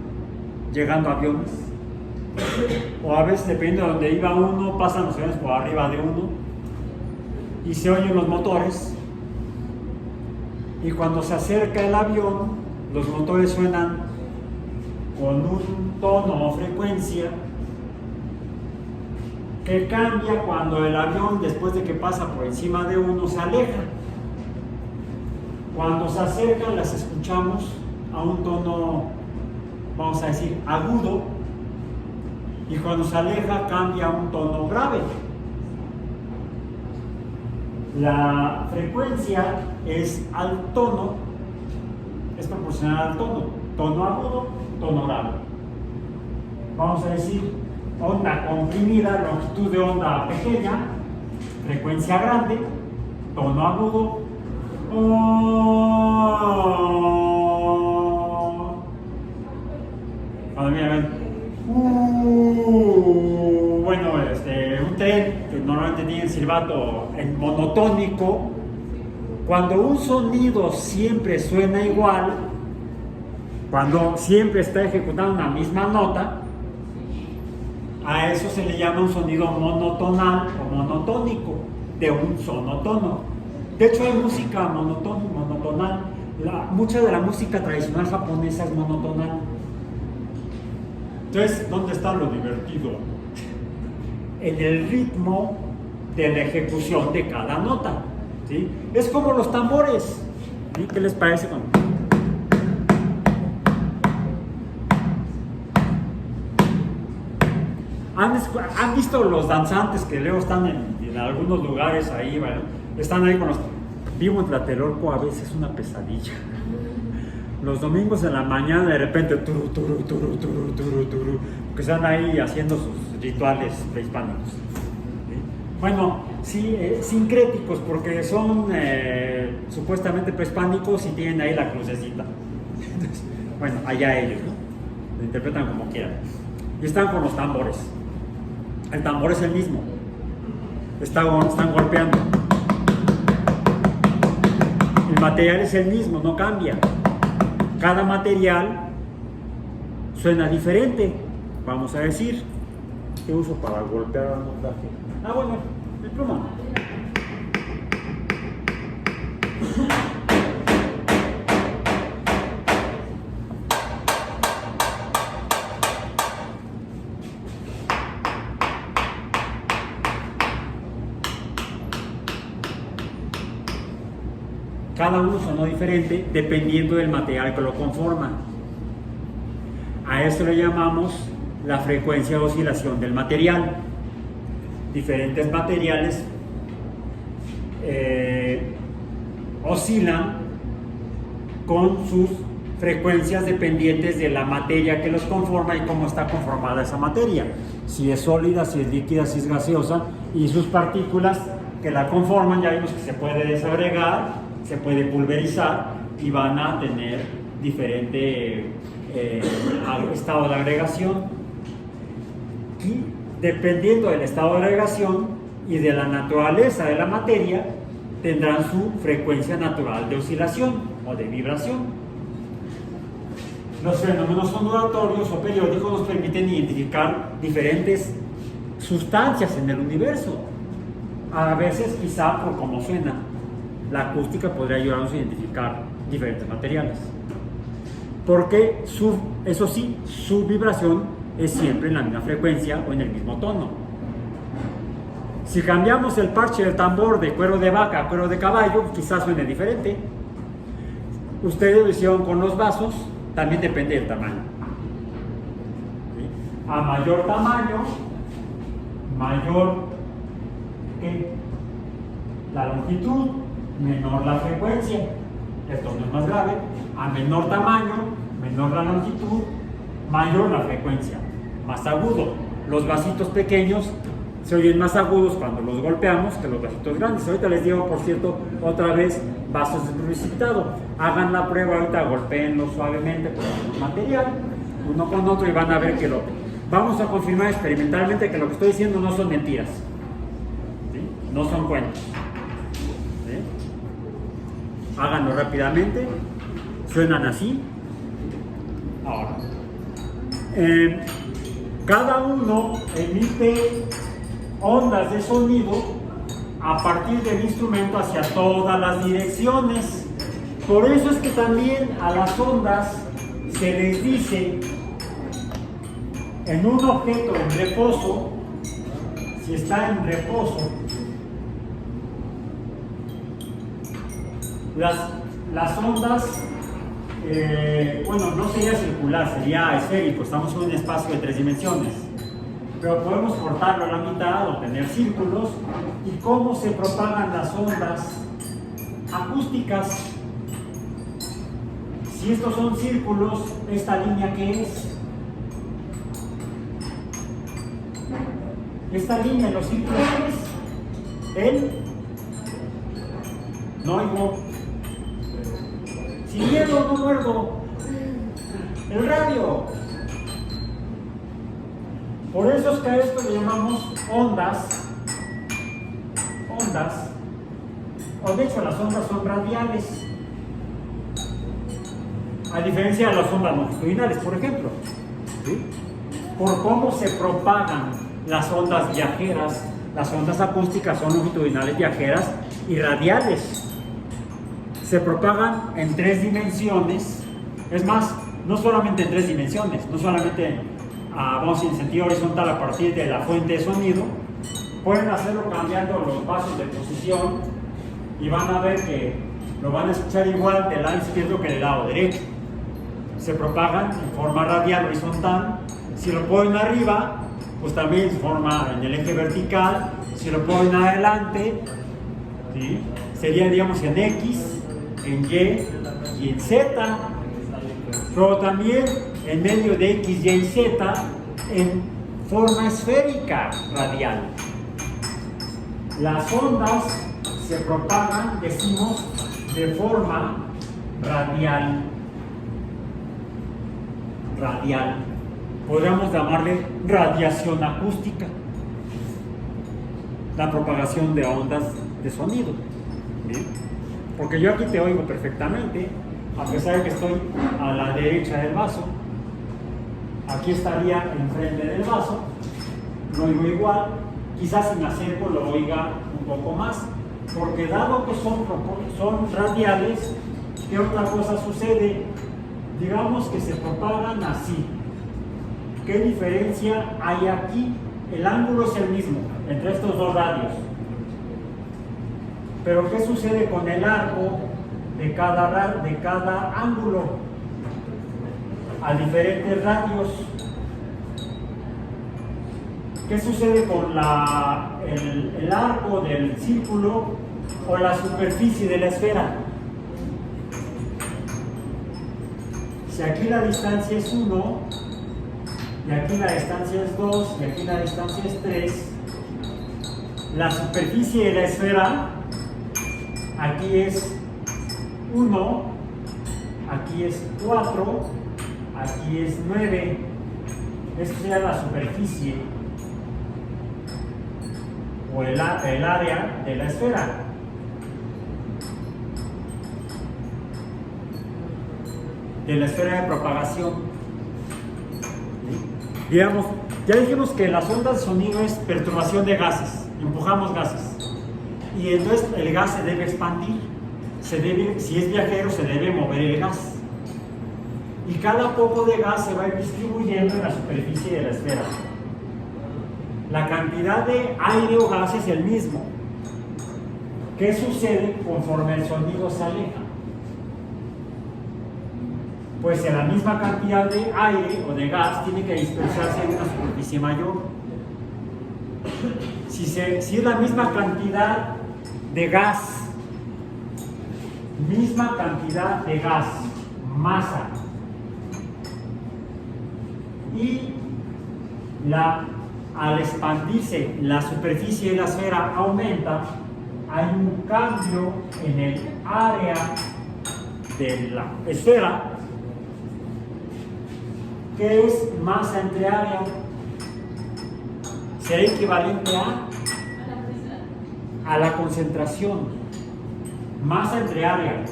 S1: llegando aviones, o a veces, dependiendo de donde iba uno, pasan los aviones por arriba de uno y se oyen los motores. Y cuando se acerca el avión, los motores suenan con un tono o frecuencia que cambia cuando el avión, después de que pasa por encima de uno, se aleja. Cuando se acercan, las escuchamos a un tono, vamos a decir, agudo, y cuando se aleja cambia a un tono grave. La frecuencia es al tono, es proporcional al tono. Tono agudo, tono grave. Vamos a decir, onda comprimida, longitud de onda pequeña, frecuencia grande, tono agudo. Cuando miren, bueno, un tren que normalmente tiene silbato en monotónico, cuando un sonido siempre suena igual, cuando siempre está ejecutando una misma nota, a eso se le llama un sonido monotonal o monotónico, de un sonotono. De hecho, hay música monotonal. Mucha de la música tradicional japonesa es monotonal. Entonces, ¿dónde está lo divertido? En el ritmo de la ejecución de cada nota, ¿sí? Es como los tambores, ¿sí? ¿Qué les parece? ¿Han visto los danzantes que luego están en algunos lugares ahí, ¿vale? Están ahí con los... Vivo en Tlatelolco, a veces es una pesadilla. Los domingos en la mañana de repente turu, turu, turu, turu, turu, turu, que están ahí haciendo sus rituales prehispánicos. ¿Sí? Bueno, sí, sincréticos, porque son supuestamente prehispánicos y tienen ahí la crucecita. Entonces, bueno, allá ellos, ¿no? Lo interpretan como quieran. Y están con los tambores. El tambor es el mismo. Están golpeando. El material es el mismo, no cambia. Cada material suena diferente. Vamos a decir, ¿qué uso para golpear a un traje? Bueno, el plumón. Cada uno sonó diferente dependiendo del material que lo conforma. A esto le llamamos la frecuencia de oscilación del material. Diferentes materiales oscilan con sus frecuencias dependientes de la materia que los conforma y cómo está conformada esa materia. Si es sólida, si es líquida, si es gaseosa, y sus partículas que la conforman, ya vimos que se puede desagregar, se puede pulverizar y van a tener diferente estado de agregación. Y dependiendo del estado de agregación y de la naturaleza de la materia, tendrán su frecuencia natural de oscilación o de vibración. Los fenómenos ondulatorios o periódicos nos permiten identificar diferentes sustancias en el universo. A veces, quizá por cómo suena, la acústica podría ayudarnos a identificar diferentes materiales. Porque, eso sí, su vibración es siempre en la misma frecuencia o en el mismo tono. Si cambiamos el parche del tambor de cuero de vaca a cuero de caballo, quizás suene diferente. Ustedes lo hicieron con los vasos, también depende del tamaño. ¿Sí? A mayor tamaño, mayor la longitud, menor la frecuencia. El tono es más grave. A menor tamaño, menor la longitud, mayor la frecuencia, más agudo. Los vasitos pequeños se oyen más agudos cuando los golpeamos que los vasitos grandes. Ahorita les digo, por cierto, otra vez, vasos de precipitado. Hagan la prueba ahorita, golpeenlo suavemente con el material, uno con otro, y van a ver que vamos a confirmar experimentalmente que lo que estoy diciendo no son mentiras, ¿sí? No son cuentos, ¿sí? Háganlo rápidamente, suenan así. Ahora, cada uno emite ondas de sonido a partir del instrumento hacia todas las direcciones. Por eso es que también a las ondas se les dice en un objeto en reposo, si está en reposo, las ondas, bueno, no sería circular, sería esférico, estamos en un espacio de 3 dimensiones. Pero podemos cortarlo a la mitad o tener círculos. ¿Y cómo se propagan las ondas acústicas? Si estos son círculos, ¿esta línea qué es? Esta línea en los círculos es no oigo. Sin miedo, no muerdo. El radio. Por eso es que a esto le llamamos ondas, o de hecho las ondas son radiales, a diferencia de las ondas longitudinales, por ejemplo, ¿sí? Por cómo se propagan las ondas viajeras. Las ondas acústicas son longitudinales, viajeras y radiales. Se propagan en 3 dimensiones, es más, no solamente en 3 dimensiones, no solamente vamos en sentido horizontal a partir de la fuente de sonido, pueden hacerlo cambiando los pasos de posición y van a ver que lo van a escuchar igual del lado izquierdo que del lado derecho. Se propagan en forma radial horizontal. Si lo ponen arriba, pues también se forma en el eje vertical. Si lo ponen adelante, ¿sí? Sería, digamos, en X, en Y y en Z, pero también en medio de X, Y y Z en forma esférica radial. Las ondas se propagan, decimos, de forma radial. Podríamos llamarle radiación acústica, la propagación de ondas de sonido, ¿sí? Porque yo aquí te oigo perfectamente, a pesar de que estoy a la derecha del vaso. Aquí estaría enfrente del vaso, lo oigo igual. Quizás si me acerco lo oiga un poco más, porque dado que son radiales, ¿qué otra cosa sucede? Digamos que se propagan así. ¿Qué diferencia hay aquí? El ángulo es el mismo entre estos dos radios. Pero ¿qué sucede con el arco de cada ángulo a diferentes radios? ¿Qué sucede con el arco del círculo o la superficie de la esfera? Si aquí la distancia es 1, y aquí la distancia es 2, y aquí la distancia es 3, la superficie de la esfera, aquí es 1, aquí es 4, aquí es 9. Esta sería la superficie o el área de la esfera. De la esfera de propagación. ¿Sí? Digamos, ya dijimos que las ondas de sonido es perturbación de gases, empujamos gases. Y entonces el gas se debe expandir. Si es viajero, se debe mover el gas. Y cada poco de gas se va a ir distribuyendo en la superficie de la esfera. La cantidad de aire o gas es el mismo. ¿Qué sucede conforme el sonido se aleja? Pues la misma cantidad de aire o de gas tiene que dispersarse en una superficie mayor. Si es la misma cantidad de gas, masa, y al expandirse la superficie de la esfera aumenta, hay un cambio en el área de la esfera, que es masa entre área, será equivalente a la concentración. Masa entre área.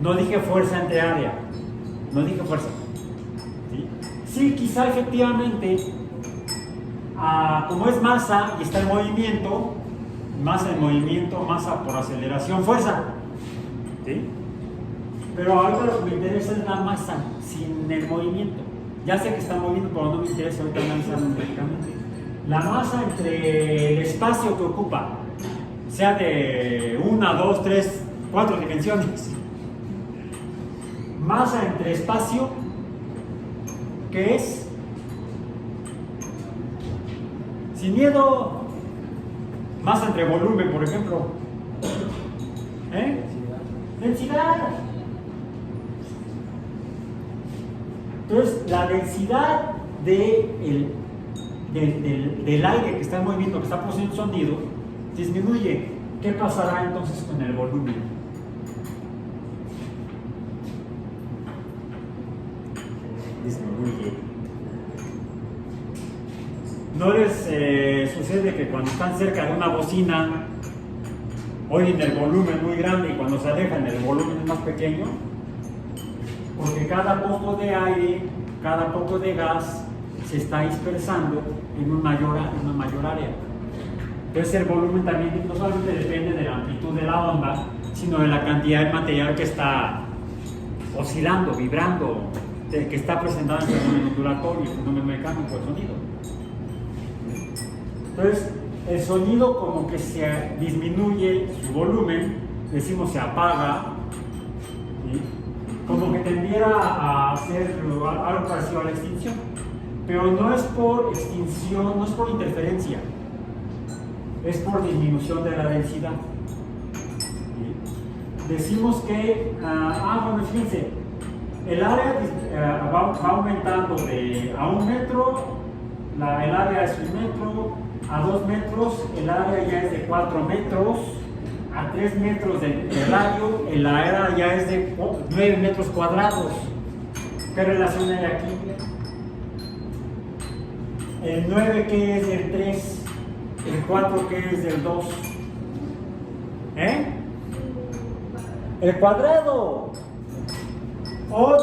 S1: No dije fuerza entre área. No dije fuerza. Sí, quizá efectivamente, como es masa y está en movimiento, masa en movimiento, masa por aceleración, fuerza. ¿Sí? Pero ahorita lo que me interesa es la masa sin el movimiento. Ya sé que está moviendo, pero no me interesa ahorita analizar numéricamente. La masa entre el espacio que ocupa, sea de 1, 2, 3, 4 dimensiones. Masa entre espacio, ¿qué es? Sin miedo. Masa entre volumen, por ejemplo. Densidad. Entonces, la densidad del aire que está en movimiento, que está produciendo sonido, disminuye. ¿Qué pasará entonces con el volumen? Disminuye. ¿No les sucede que cuando están cerca de una bocina oyen el volumen muy grande y cuando se alejan el volumen es más pequeño? Porque cada poco de aire, cada poco de gas se está dispersando en una mayor área. Entonces el volumen también no solamente depende de la amplitud de la onda, sino de la cantidad de material que está oscilando, vibrando, que está presentando el fenómeno ondulatorio, el fenómeno mecánico del sonido. Entonces el sonido como que se disminuye su volumen, decimos se apaga, ¿sí? Como que tendiera a hacer algo parecido a la extinción, pero no es por extinción, no es por interferencia, es por disminución de la densidad. ¿Sí? Decimos que, bueno, fíjense, el área va aumentando a 1 metro, el área es 1 metro, a 2 metros el área ya es de 4 metros, a 3 metros de radio, el área ya es de 9 metros cuadrados. ¿Qué relación hay aquí? El 9, ¿qué es del 3? El 4, ¿qué es del 2? El cuadrado. O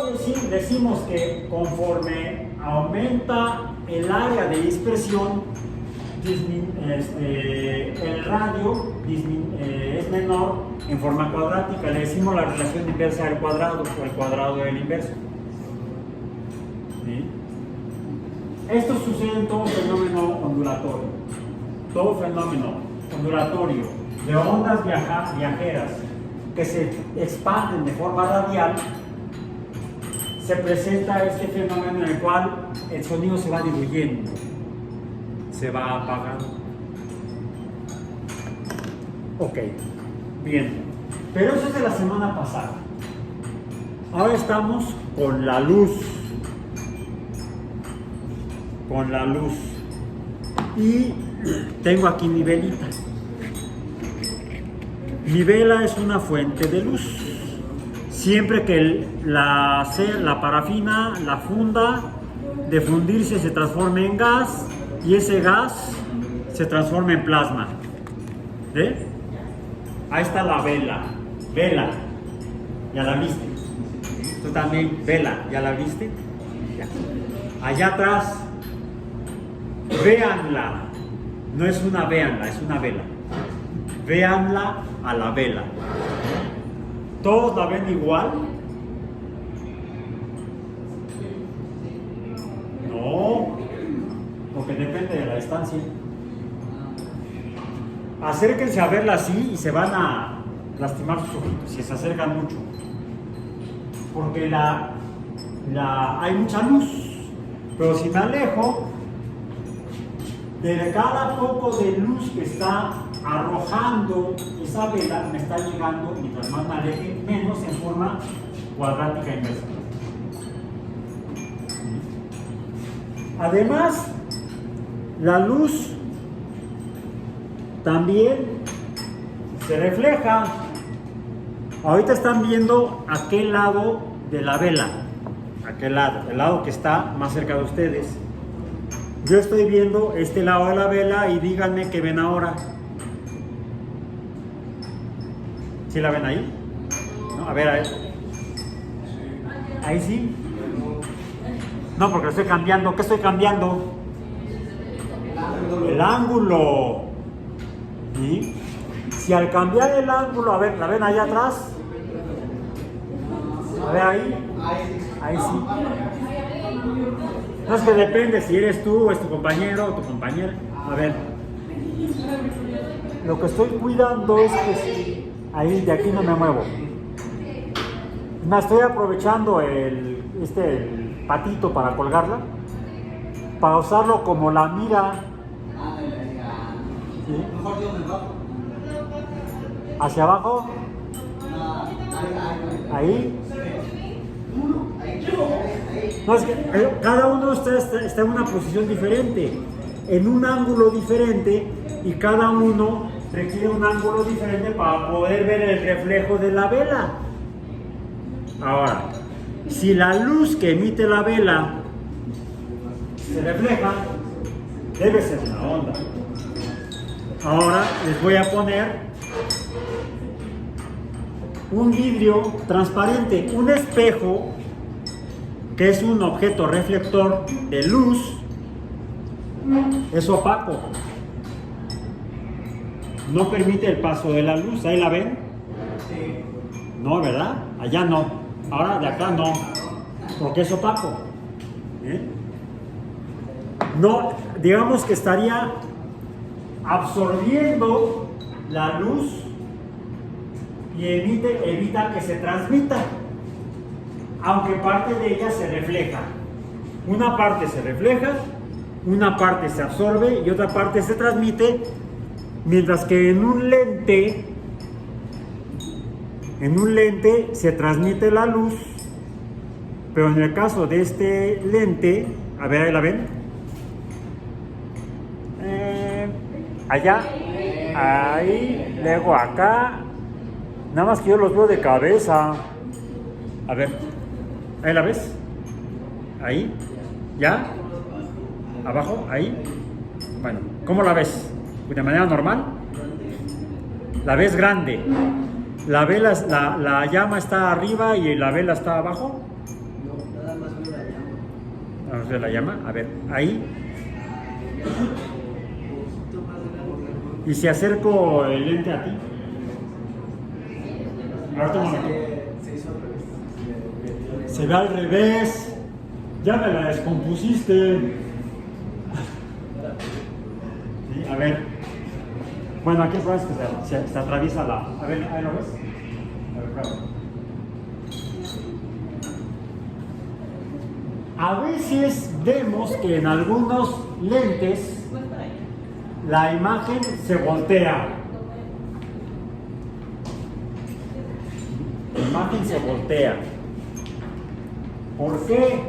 S1: decimos que conforme aumenta el área de dispersión, el radio es menor en forma cuadrática. Le decimos la relación inversa del cuadrado o el cuadrado del inverso. ¿Sí? Esto sucede en todo fenómeno ondulatorio. Todo fenómeno ondulatorio de ondas viajeras que se expanden de forma radial, se presenta este fenómeno en el cual el sonido se va diluyendo, se va apagando. Ok, bien, pero eso es de la semana pasada. Ahora estamos con la luz. Y tengo aquí mi velita. Mi vela es una fuente de luz. Siempre que la parafina, la funda, de fundirse se transforme en gas y ese gas se transforma en plasma. ¿Ve? Ahí está la vela. Vela. ¿Ya la viste? Tú también, vela. ¿Ya la viste? Ya. Allá atrás, véanla. No es una véanla, es una vela. Véanla a la vela. ¿Todos la ven igual? No, porque depende de la distancia. Acérquense a verla así y se van a lastimar sus ojitos si se acercan mucho. Porque hay mucha luz. Pero si me alejo, de cada poco de luz que está arrojando esa vela, me está llegando, mientras más me aleje, menos en forma cuadrática inversa. Además, la luz también se refleja. Ahorita están viendo aquel lado de la vela, aquel lado, el lado que está más cerca de ustedes. Yo estoy viendo este lado de la vela y díganme qué ven ahora. ¿Sí la ven ahí? ¿No? A ver. ¿Ahí sí? No, porque lo estoy cambiando. ¿Qué estoy cambiando? El ángulo. ¿Sí? Si al cambiar el ángulo, a ver, ¿la ven allá atrás? A ver ahí. Ahí sí. No, es que depende si eres tú o es tu compañero o tu compañera. A ver. Lo que estoy cuidando es que ahí, de aquí no me muevo. Me estoy aprovechando el patito para colgarla, para usarlo como la mira. ¿Sí? ¿Hacia abajo? Ahí. No, es que cada uno está en una posición diferente, en un ángulo diferente, y cada uno requiere un ángulo diferente para poder ver el reflejo de la vela. Ahora, si la luz que emite la vela se refleja, debe ser una onda. Ahora les voy a poner un vidrio transparente, un espejo, que es un objeto reflector de luz, es opaco. No permite el paso de la luz. ¿Ahí la ven? No, ¿verdad? Allá no. Ahora de acá no, porque es opaco. No, digamos que estaría absorbiendo la luz y evita que se transmita, aunque parte de ella se refleja. Una parte se refleja, una parte se absorbe y otra parte se transmite, mientras que en un lente se transmite la luz, pero en el caso de este lente, a ver, ahí la ven, allá, ahí, luego acá, nada más que yo los veo de cabeza. A ver, ahí la ves, ahí, ya, abajo, ahí. Bueno, ¿cómo la ves? ¿De manera normal? ¿La ves grande? ¿La vela, la llama está arriba y la vela está abajo?
S4: No, nada más veo la llama.
S1: Vamos a ver la llama, a ver, ahí. ¿Y si acerco el lente a ti? Ahorita un momento.
S4: Se hizo al revés.
S1: Se ve al revés. Ya me la descompusiste. Sí, a ver. Bueno, aquí es que se atraviesa la... A ver, ¿ahí lo ves? A ver, claro. A veces vemos que en algunos lentes la imagen se voltea. La imagen se voltea. ¿Por qué?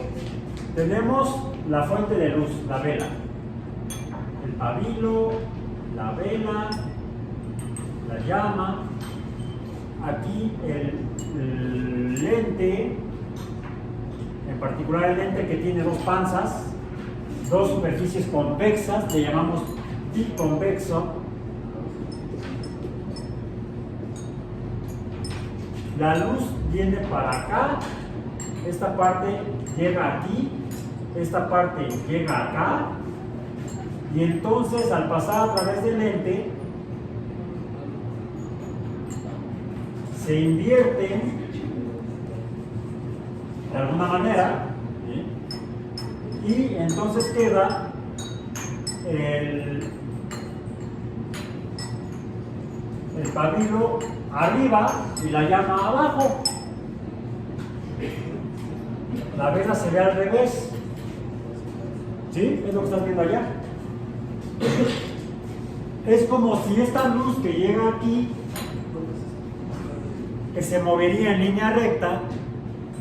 S1: Tenemos la fuente de luz, la vela, el pabilo, la vela, la llama, aquí el lente, en particular el lente que tiene dos panzas, dos superficies convexas, le llamamos biconvexo. La luz viene para acá, esta parte llega aquí, esta parte llega acá, y entonces al pasar a través del lente se invierten de alguna manera, ¿sí? Y entonces queda el pabilo arriba y la llama abajo. La vela se ve al revés. ¿Sí? Es lo que estás viendo allá. Es como si esta luz que llega aquí, que se movería en línea recta,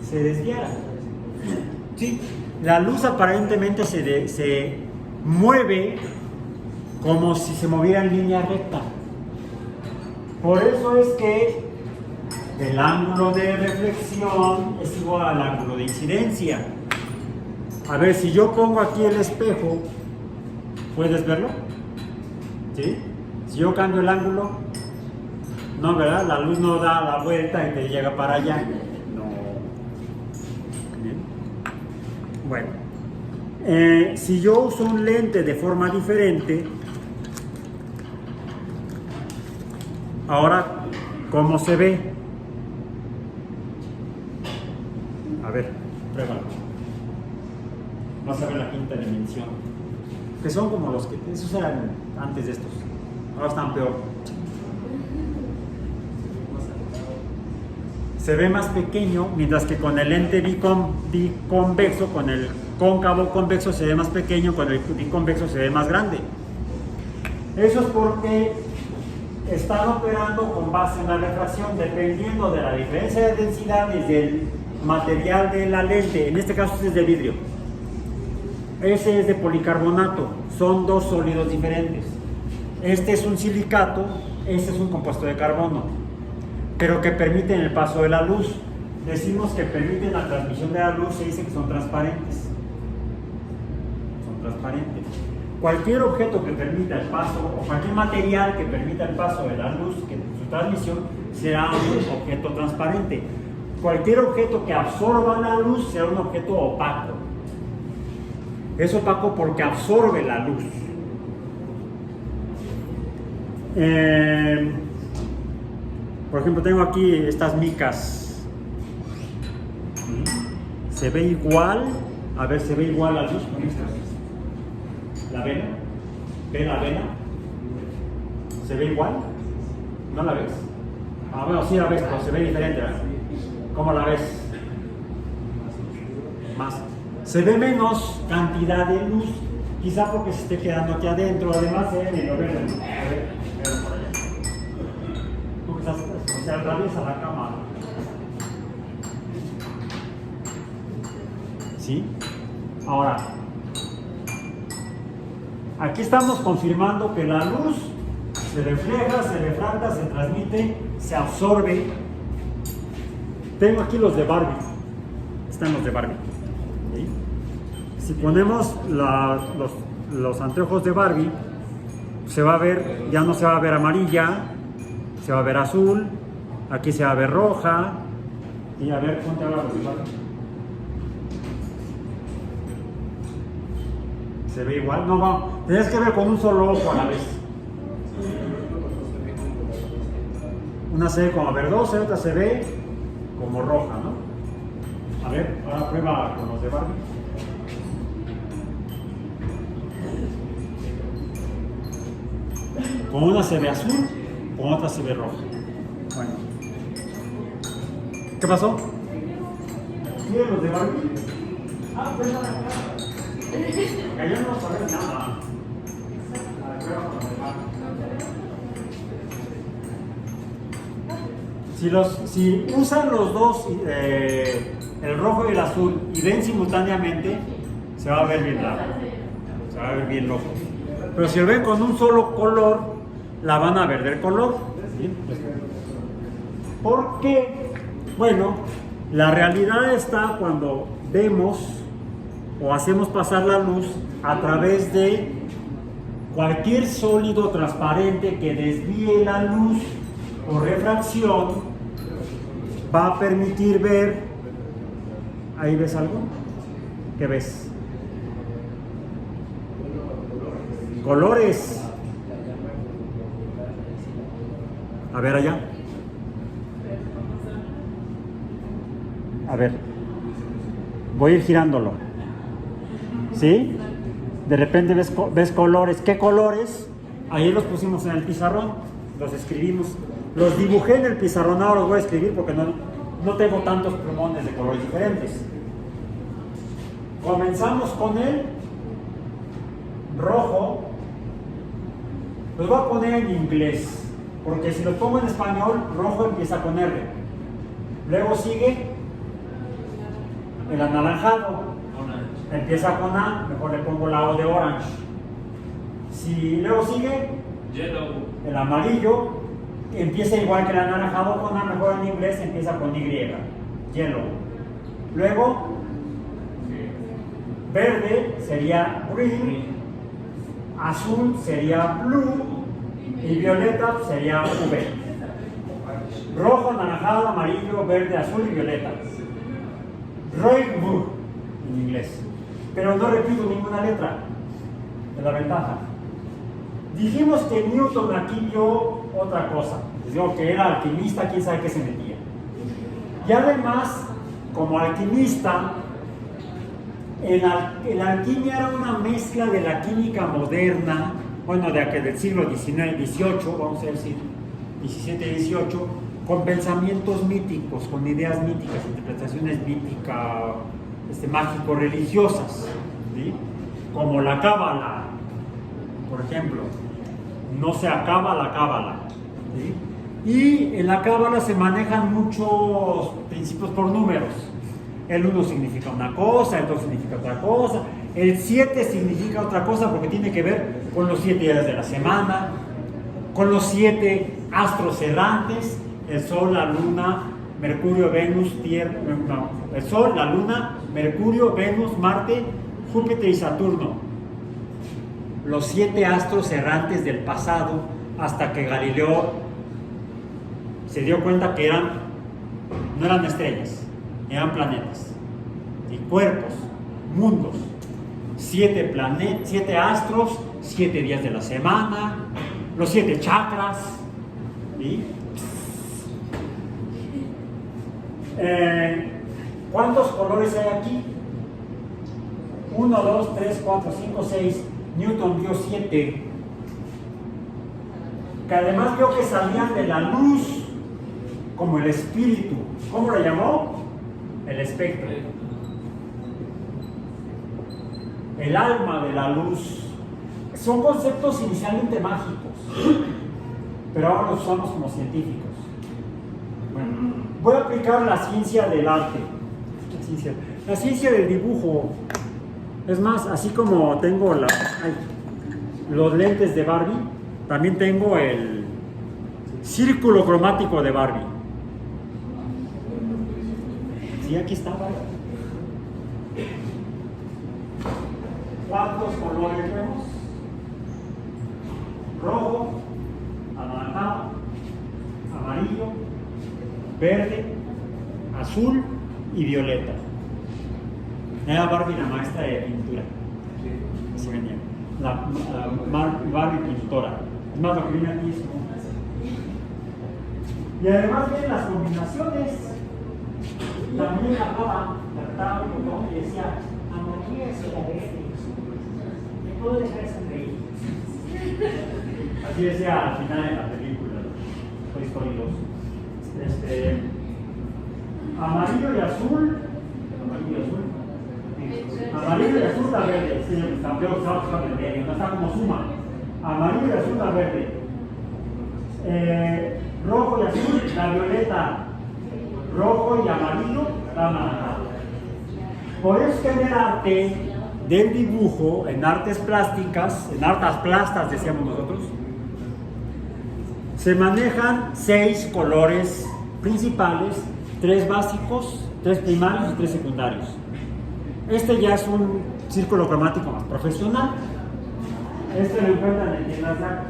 S1: se desviara. ¿Sí? La luz aparentemente se mueve como si se moviera en línea recta. Por eso es que el ángulo de reflexión es igual al ángulo de incidencia. A ver, si yo pongo aquí el espejo, ¿puedes verlo? ¿Sí? Si yo cambio el ángulo, no, ¿verdad? La luz no da la vuelta y te llega para allá. No. Bien. Bueno, si yo uso un lente de forma diferente, ahora, ¿cómo se ve? A ver, pruébalo. Vas a ver la quinta dimensión. Que son como los que... Esos eran antes de estos. Ahora están peor. Se ve más pequeño, mientras que con el lente biconvexo, con el cóncavo convexo se ve más pequeño, con el biconvexo se ve más grande. Eso es porque están operando con base en la refracción, dependiendo de la diferencia de densidades del material de la lente. En este caso es de vidrio, ese es de policarbonato, son dos sólidos diferentes. Este es un silicato, este es un compuesto de carbono, pero que permiten el paso de la luz. Decimos que permiten la transmisión de la luz, se dice que son transparentes. Son transparentes. Cualquier objeto que permita el paso, o cualquier material que permita el paso de la luz, que su transmisión, será un objeto transparente. Cualquier objeto que absorba la luz será un objeto opaco. Es opaco porque absorbe la luz. Por ejemplo, tengo aquí estas micas. Se ve igual. A ver, se ve igual la luz con estas. La vena. ¿Ve la vena? ¿Se ve igual? ¿No la ves? Ah, bueno, sí la ves, pero se ve diferente, ¿verdad? ¿Cómo la ves? Más. Se ve menos cantidad de luz, quizá porque se esté quedando aquí adentro. Además se ve medio verde. A ver, por allá. Porque se atraviesa la cámara. ¿Sí? Ahora, aquí estamos confirmando que la luz se refleja, se refracta, se transmite, se absorbe. Tengo aquí los de Barbie. Están los de Barbie. ¿Sí? Si ponemos los anteojos de Barbie, se va a ver, ya no se va a ver amarilla, se va a ver azul, aquí se va a ver roja. Y a ver, ponte ahora los de Barbie. ¿Se ve igual? No, vamos. Tienes que ver con un solo ojo a la vez. Una se ve como verdosa y otra se ve como roja, ¿no? A ver, ahora prueba con los de Barbie. Con una se ve azul, con otra se ve roja. Bueno. ¿Qué pasó? ¿Quieren los de Barbie? Ah, pues nada, claro. Que yo no sabía nada. Si usan los dos el rojo y el azul y ven simultáneamente, se va a ver bien raro, se va a ver bien loco. Pero si lo ven con un solo color, la van a ver del color. ¿Sí? ¿Por qué? Bueno, la realidad está cuando vemos o hacemos pasar la luz a través de cualquier sólido transparente que desvíe la luz o refracción, va a permitir ver. ¿Ahí ves algo? ¿Qué ves? Colores. A ver allá. A ver. Voy a ir girándolo. ¿Sí? De repente ves colores. ¿Qué colores? Ayer los pusimos en el pizarrón. Los escribimos. Los dibujé en el pizarrón. Ahora los voy a escribir porque no tengo tantos plumones de colores diferentes. Comenzamos con el rojo. Los voy a poner en inglés, porque si lo pongo en español, rojo empieza con R. Luego sigue el anaranjado, empieza con A, mejor le pongo la O de orange. Si luego sigue
S2: Yellow.
S1: el amarillo, empieza igual que el anaranjado con A, mejor en inglés empieza con Y, yellow. Luego verde sería green, azul sería blue y violeta sería V. Rojo, anaranjado, amarillo, verde, azul y violeta. Rainbow en inglés. Pero no repito ninguna letra. Es la ventaja. Dijimos que Newton aquí vio otra cosa. Les digo que era alquimista, quién sabe qué se metía. Y además, como alquimista, la alquimia era una mezcla de la química moderna, bueno, del siglo XIX, XVIII, vamos a decir, XVII, XVIII, con pensamientos míticos, con ideas míticas, interpretaciones míticas, mágico-religiosas, ¿sí? Como la cábala, por ejemplo, no se acaba la cábala, ¿sí? Y en la cábala se manejan muchos principios por números. El 1 significa una cosa, el 2 significa otra cosa, el 7 significa otra cosa porque tiene que ver con los 7 días de la semana, con los 7 astros errantes, el Sol, la Luna, Mercurio, Venus, Tierra, no, el Sol, la Luna, Mercurio, Venus, Marte, Júpiter y Saturno. Los 7 astros errantes del pasado, hasta que Galileo se dio cuenta que no eran estrellas, eran planetas y cuerpos, mundos. 7 astros, 7 días de la semana, los 7 chakras. ¿Sí? ¿Cuántos colores hay aquí? 1, 2, 3, 4, 5, 6. Newton vio 7. Que además vio que salían de la luz, como el espíritu. ¿Cómo lo llamó? El espectro. El alma de la luz. Son conceptos inicialmente mágicos, pero ahora los usamos como científicos. Bueno, voy a aplicar la ciencia del arte, la ciencia del dibujo. Es más, así como tengo los lentes de Barbie, también tengo el círculo cromático de Barbie. Sí, aquí está Barbie. ¿Cuántos colores vemos? Rojo, anaranjado, amarillo, verde, azul y violeta. Era Barbie la maestra de pintura. Así venía. La Barbie pintora. Es más, lo que viene aquí es como... Y además vienen las combinaciones. También la pava, trataba y decía, Amarilla es la verde. ¿Me puedo dejar sonreír? Así decía al final de la película, Toy Story 2. Amarillo y azul. Amarillo y azul, la verde. Sí, campeón, no está como suma. Amarillo y azul, la verde. Rojo y azul, la violeta. Rojo y amarillo, la naranja. Por eso es que en el arte del dibujo, en artes plásticas, en artes plastas decíamos nosotros, se manejan 6 colores principales, 3 básicos, 3 primarios y 3 secundarios. Este ya es un círculo cromático más profesional. Este lo encuentran en tiendas de arte.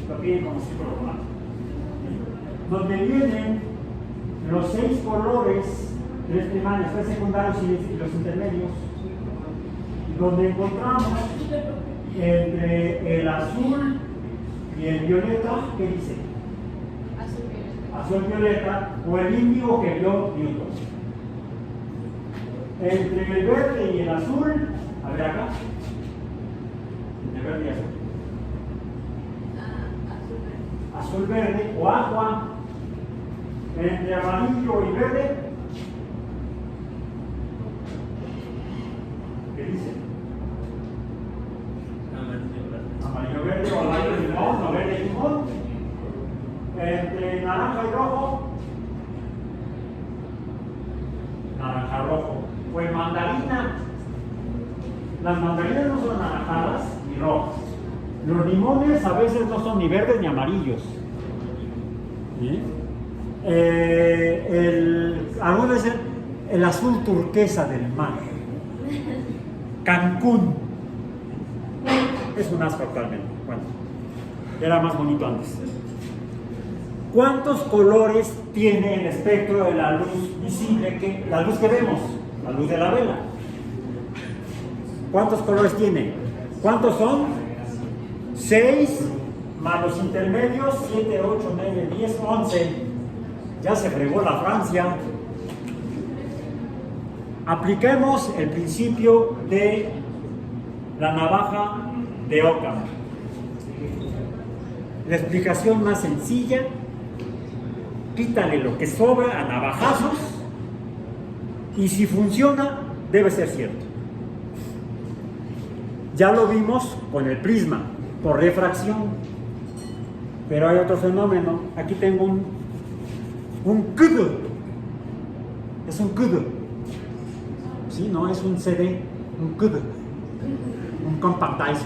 S1: Lo piden como círculo cromático. Donde vienen los 6 colores, 3 primarios, 3 secundarios y los intermedios. Donde encontramos entre el azul y el violeta, ¿qué dice? Azul violeta, o el índigo que vio Newton. Entre el verde y el azul, a ver acá, entre verde y azul. Azul verde o agua, entre amarillo y verde, ¿qué dice? Amarillo verde o amarillo limón o verde limón, entre naranja y rojo, naranja rojo. Pues mandarina. Las mandarinas no son naranjadas ni rojas. Los limones a veces no son ni verdes ni amarillos. ¿Sí? Algunas veces el azul turquesa del mar. Cancún. Es un asco actualmente. Bueno, era más bonito antes. ¿Cuántos colores tiene el espectro de la luz visible, la luz que vemos? La luz de la vela. ¿Cuántos colores tiene? ¿Cuántos son? 6 más los intermedios, 7, 8, 9, 10, 11. Ya se fregó la Francia. Apliquemos el principio de la navaja de Occam. La explicación más sencilla: quítale lo que sobra a navajazos y si funciona, debe ser cierto. Ya lo vimos con el prisma, por refracción. Pero hay otro fenómeno. Aquí tengo un CD. Es un CD. Sí, no es un CD, un CD. Un compact disc.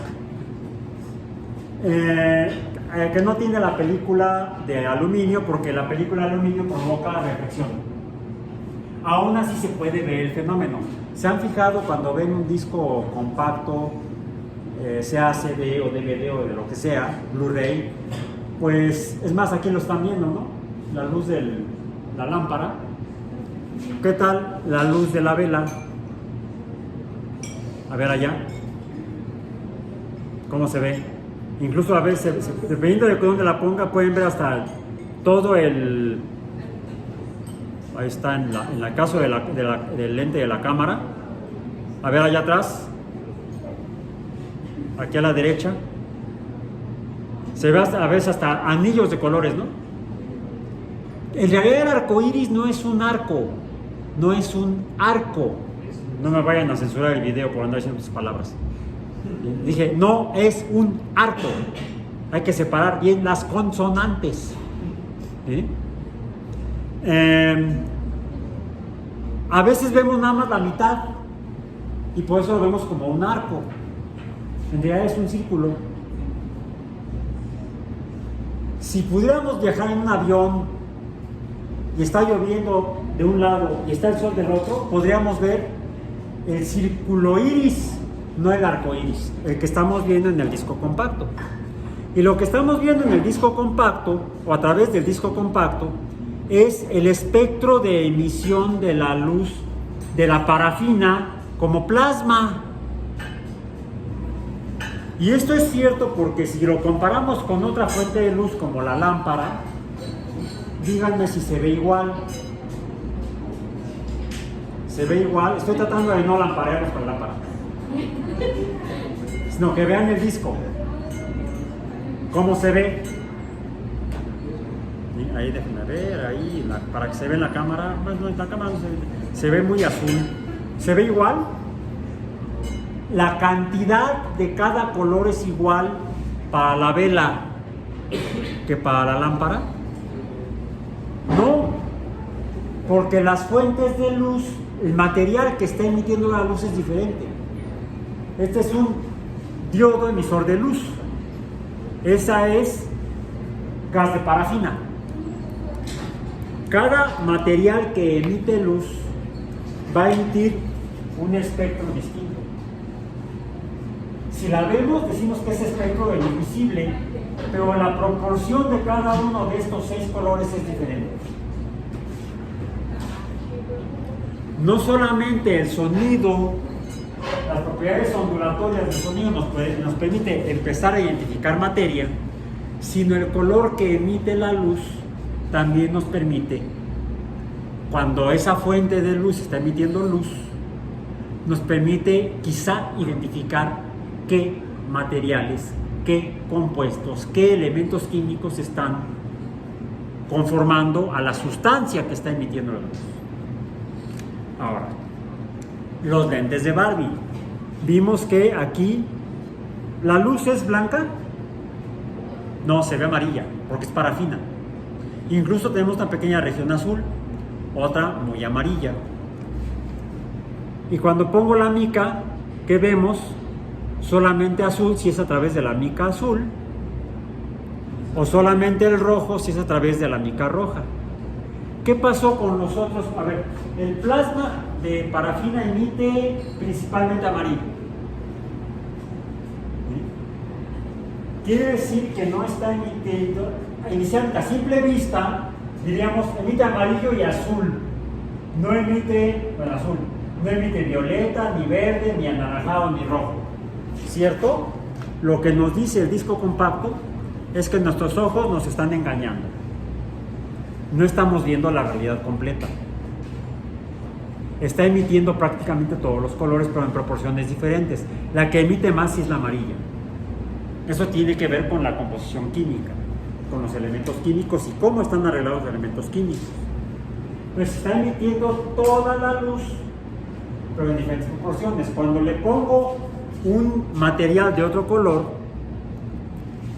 S1: Que no tiene la película de aluminio, porque la película de aluminio provoca reflexión. Aún así se puede ver el fenómeno. ¿Se han fijado cuando ven un disco compacto, sea CD o DVD o de lo que sea, Blu-ray? Pues es más, aquí lo están viendo, ¿no? La luz de la lámpara. ¿Qué tal la luz de la vela? A ver allá. ¿Cómo se ve? Incluso a veces, dependiendo de dónde la ponga, pueden ver hasta todo el... Ahí está en la caso del lente de la cámara. A ver allá atrás. Aquí a la derecha. Se ve a veces hasta anillos de colores, ¿no? En realidad el arco iris no es un arco. No es un arco. No me vayan a censurar el video por andar diciendo sus palabras. Dije, no es un arco. Hay que separar bien las consonantes. ¿Sí? A veces vemos nada más la mitad y por eso lo vemos como un arco. En realidad es un círculo. Si pudiéramos viajar en un avión y está lloviendo de un lado y está el sol del otro, podríamos ver el círculo iris, no el arco iris, el que estamos viendo en el disco compacto. Y lo que estamos viendo en el disco compacto, o a través del disco compacto, es el espectro de emisión de la luz de la parafina como plasma. Y esto es cierto porque si lo comparamos con otra fuente de luz como la lámpara, díganme si se ve igual. Se ve igual. Estoy tratando de no lamparearlos con la lámpara, sino que vean el disco. ¿Cómo se ve? Ahí déjenme ver, ahí, para que se vea en la cámara. Bueno, en la cámara no se ve muy azul. ¿Se ve igual? La cantidad de cada color es igual para la vela que para la lámpara. No, porque las fuentes de luz el material que está emitiendo la luz es diferente. Este es un diodo emisor de luz. Esa es gas de parafina. Cada material que emite luz va a emitir un espectro distinto. Si la vemos, decimos que ese espectro es invisible, pero la proporción de cada uno de estos 6 colores es diferente. No solamente el sonido, las propiedades ondulatorias del sonido nos permite empezar a identificar materia, sino el color que emite la luz también nos permite, cuando esa fuente de luz está emitiendo luz, nos permite quizá identificar qué materiales, qué compuestos, qué elementos químicos están conformando a la sustancia que está emitiendo la luz. Ahora, los lentes de Barbie. Vimos que aquí la luz es blanca. No, se ve amarilla, porque es parafina. Incluso tenemos una pequeña región azul, otra muy amarilla. Y cuando pongo la mica, ¿qué vemos? Solamente azul si es a través de la mica azul, o solamente el rojo si es a través de la mica roja. ¿Qué pasó con nosotros? A ver, el plasma de parafina emite principalmente amarillo. ¿Sí? Quiere decir que no está emitiendo, inicialmente a simple vista, diríamos, emite amarillo y azul. No emite, bueno, azul, no emite violeta, ni verde, ni anaranjado, ni rojo. ¿Cierto? Lo que nos dice el disco compacto es que nuestros ojos nos están engañando. No estamos viendo la realidad completa. Está emitiendo prácticamente todos los colores, pero en proporciones diferentes. La que emite más es la amarilla. Eso tiene que ver con la composición química, con los elementos químicos y cómo están arreglados los elementos químicos. Pues está emitiendo toda la luz, pero en diferentes proporciones. Cuando le pongo un material de otro color,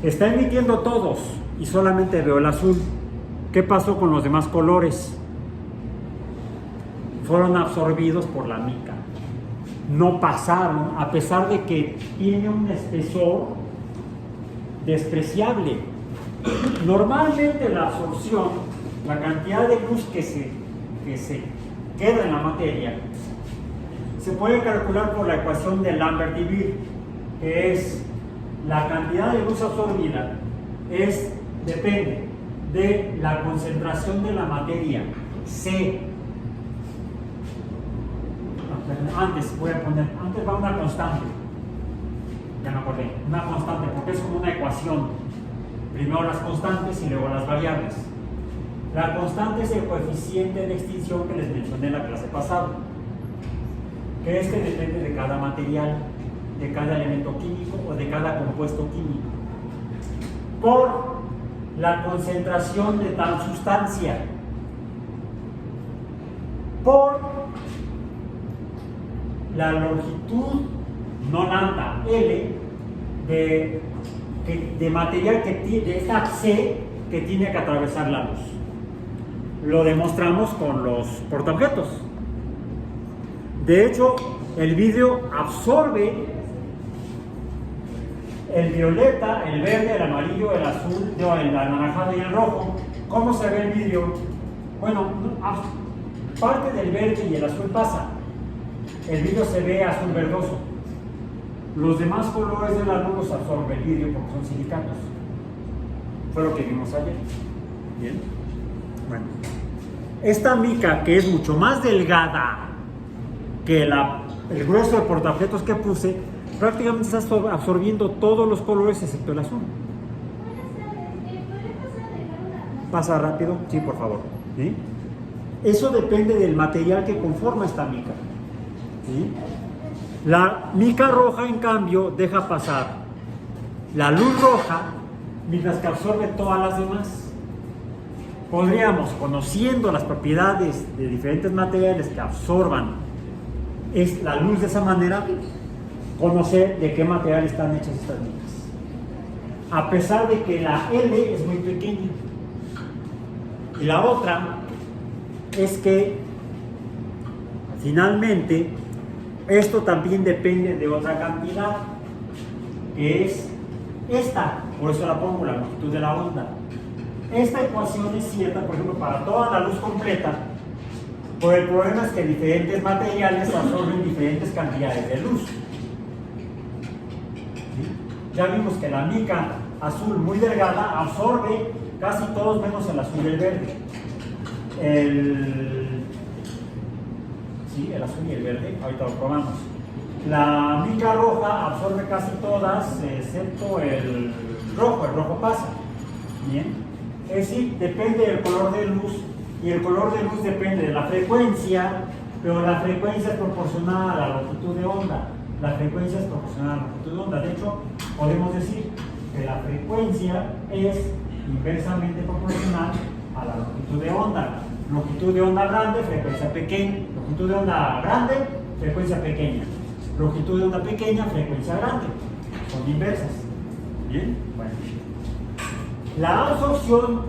S1: está emitiendo todos y solamente veo el azul. ¿Qué pasó con los demás colores? Fueron absorbidos por la mica. No pasaron, a pesar de que tiene un espesor despreciable. Normalmente la absorción, la cantidad de luz que se queda en la materia, se puede calcular por la ecuación de Lambert-Debye, que es la cantidad de luz absorbida depende de la concentración de la materia C. Antes va una constante, ya me acordé, una constante, porque es como una ecuación, primero las constantes y luego las variables. La constante es el coeficiente de extinción que les mencioné en la clase pasada, que depende de cada material, de cada elemento químico o de cada compuesto químico, por la concentración de tal sustancia, por la longitud, no lambda, L, de material de esta C que tiene que atravesar la luz. Lo demostramos con los portaobjetos. De hecho, el vidrio absorbe el violeta, el verde, el amarillo, el azul, el anaranjado y el rojo. ¿Cómo se ve el vidrio? Bueno, parte del verde y el azul pasa. El vidrio se ve azul verdoso. Los demás colores de la luz los absorbe el vidrio porque son silicatos. Fue lo que vimos ayer. Bien. Bueno, esta mica, que es mucho más delgada que el grueso de portaobjetos que puse, prácticamente está absorbiendo todos los colores excepto el azul. ¿Pasa rápido? Sí, por favor. ¿Sí? Eso depende del material que conforma esta mica. ¿Sí? La mica roja, en cambio, deja pasar la luz roja, mientras que absorbe todas las demás. Podríamos, conociendo las propiedades de diferentes materiales que absorban la luz de esa manera, conocer de qué material están hechas estas micas. A pesar de que la L es muy pequeña. Y la otra es que Finalmente, esto también depende de otra cantidad, que es esta, por eso la pongo, la longitud de la onda. Esta ecuación es cierta, por ejemplo, para toda la luz completa, pero el problema es que diferentes materiales absorben diferentes cantidades de luz. ¿Sí? Ya vimos que la mica azul muy delgada absorbe casi todos menos el azul y el verde. Sí, el azul y el verde, ahorita lo probamos. La mica roja absorbe casi todas, excepto el rojo pasa. Bien, es decir, depende del color de luz, y el color de luz depende de la frecuencia, pero la frecuencia es proporcional a la longitud de onda. La frecuencia es proporcional a la longitud de onda. De hecho, podemos decir que la frecuencia es inversamente proporcional a la longitud de onda. Longitud de onda grande, frecuencia pequeña. Longitud de onda grande, frecuencia pequeña. Longitud de onda pequeña, frecuencia grande. Son inversas. Bien, bueno. La absorción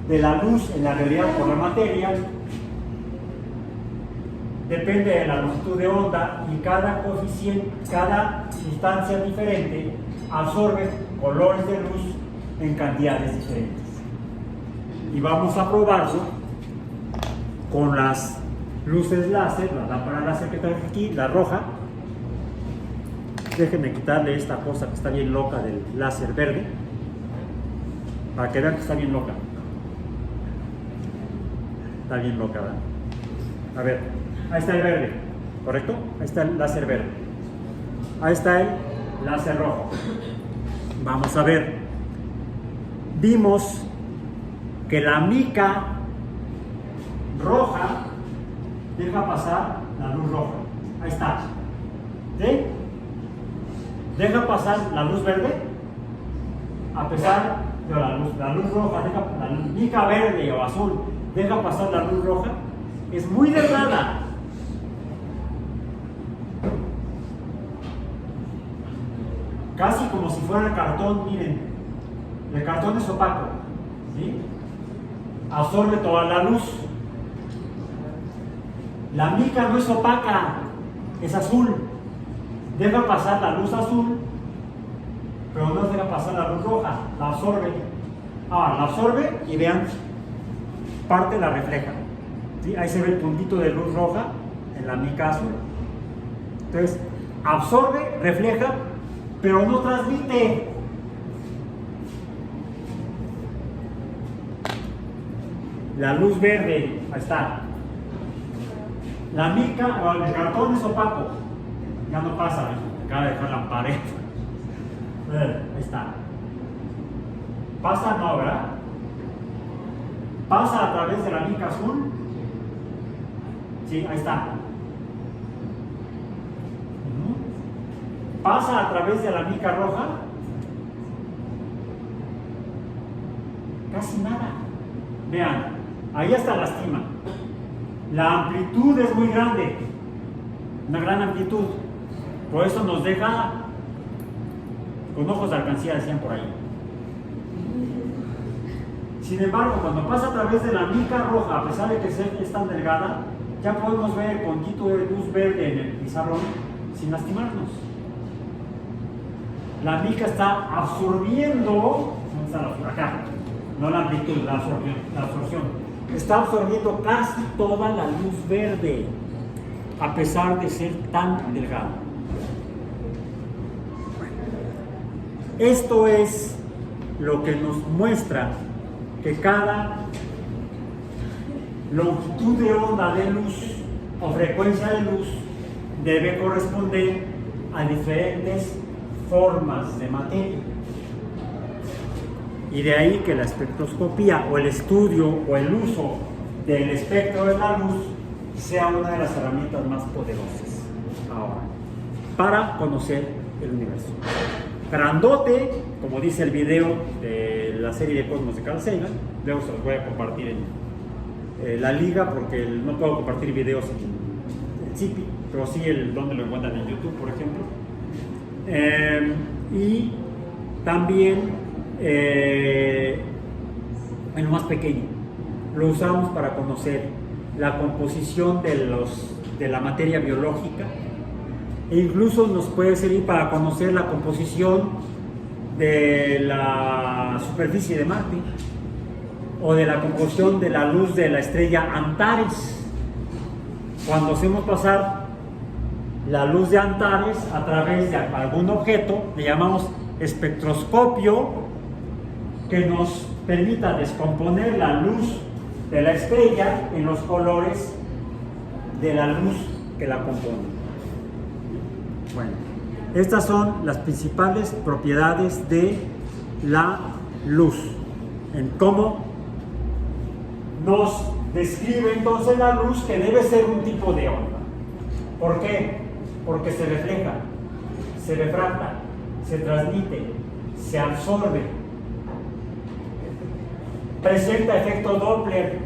S1: de la luz en la realidad por la materia depende de la longitud de onda, y cada coeficiente, cada sustancia diferente absorbe colores de luz en cantidades diferentes. Y vamos a probarlo con las luces láser, la lámpara láser que traje aquí, la roja. Déjenme quitarle esta cosa que está bien loca del láser verde, para que vean que está bien loca. Está bien loca, ¿verdad? A ver, ahí está el verde, ¿correcto? Ahí está el láser verde. Ahí está el láser rojo. Vamos a ver. Vimos que la mica roja deja pasar la luz roja. Ahí está. ¿Sí? Deja pasar la luz verde, a pesar de la luz roja, la mica verde o azul deja pasar la luz roja, es muy delgada. Casi como si fuera el cartón, miren, el cartón es opaco, ¿sí? Absorbe toda la luz. La mica no es opaca, es azul. Deja pasar la luz azul, pero no deja pasar la luz roja, la absorbe. Ahora, la absorbe y vean, parte la refleja. ¿Sí? Ahí se ve el puntito de luz roja en la mica azul. Entonces, absorbe, refleja, pero no transmite. La luz verde, ahí está. La mica, o el cartón es opaco. Ya no pasa, acaba de dejar la pared. Ahí está. Pasa, no, ¿verdad? Pasa a través de la mica azul. Sí, ahí está. Pasa a través de la mica roja. Casi nada. Vean, ahí hasta lastima. La amplitud es muy grande. Una gran amplitud. Por eso nos deja con ojos de alcancía, decían por ahí. Sin embargo, cuando pasa a través de la mica roja, a pesar de que es tan delgada, ya podemos ver el puntito de luz verde en el pizarrón sin lastimarnos. La mica está absorbiendo, ¿dónde está la absorción? Acá, no la amplitud, la absorción. Está absorbiendo casi toda la luz verde, a pesar de ser tan delgada. Esto es lo que nos muestra que cada longitud de onda de luz o frecuencia de luz debe corresponder a diferentes formas de materia. Y de ahí que la espectroscopía o el estudio o el uso del espectro de la luz sea una de las herramientas más poderosas ahora para conocer el universo. Grandote, como dice el video de la serie de Cosmos de Carl Sagan. Luego se los voy a compartir en la liga, porque no puedo compartir videos en Zipi, pero sí donde lo encuentran en YouTube, por ejemplo. Y también en lo más pequeño lo usamos para conocer la composición de los de la materia biológica, e incluso nos puede servir para conocer la composición de la superficie de Marte o de la composición de la luz de la estrella Antares. Cuando hacemos pasar la luz de Antares a través de algún objeto, le llamamos espectroscopio, que nos permita descomponer la luz de la estrella en los colores de la luz que la compone. Bueno, estas son las principales propiedades de la luz, en cómo nos describe entonces la luz, que debe ser un tipo de onda. ¿Por qué? Porque se refleja, se refracta, se transmite, se absorbe, presenta efecto Doppler.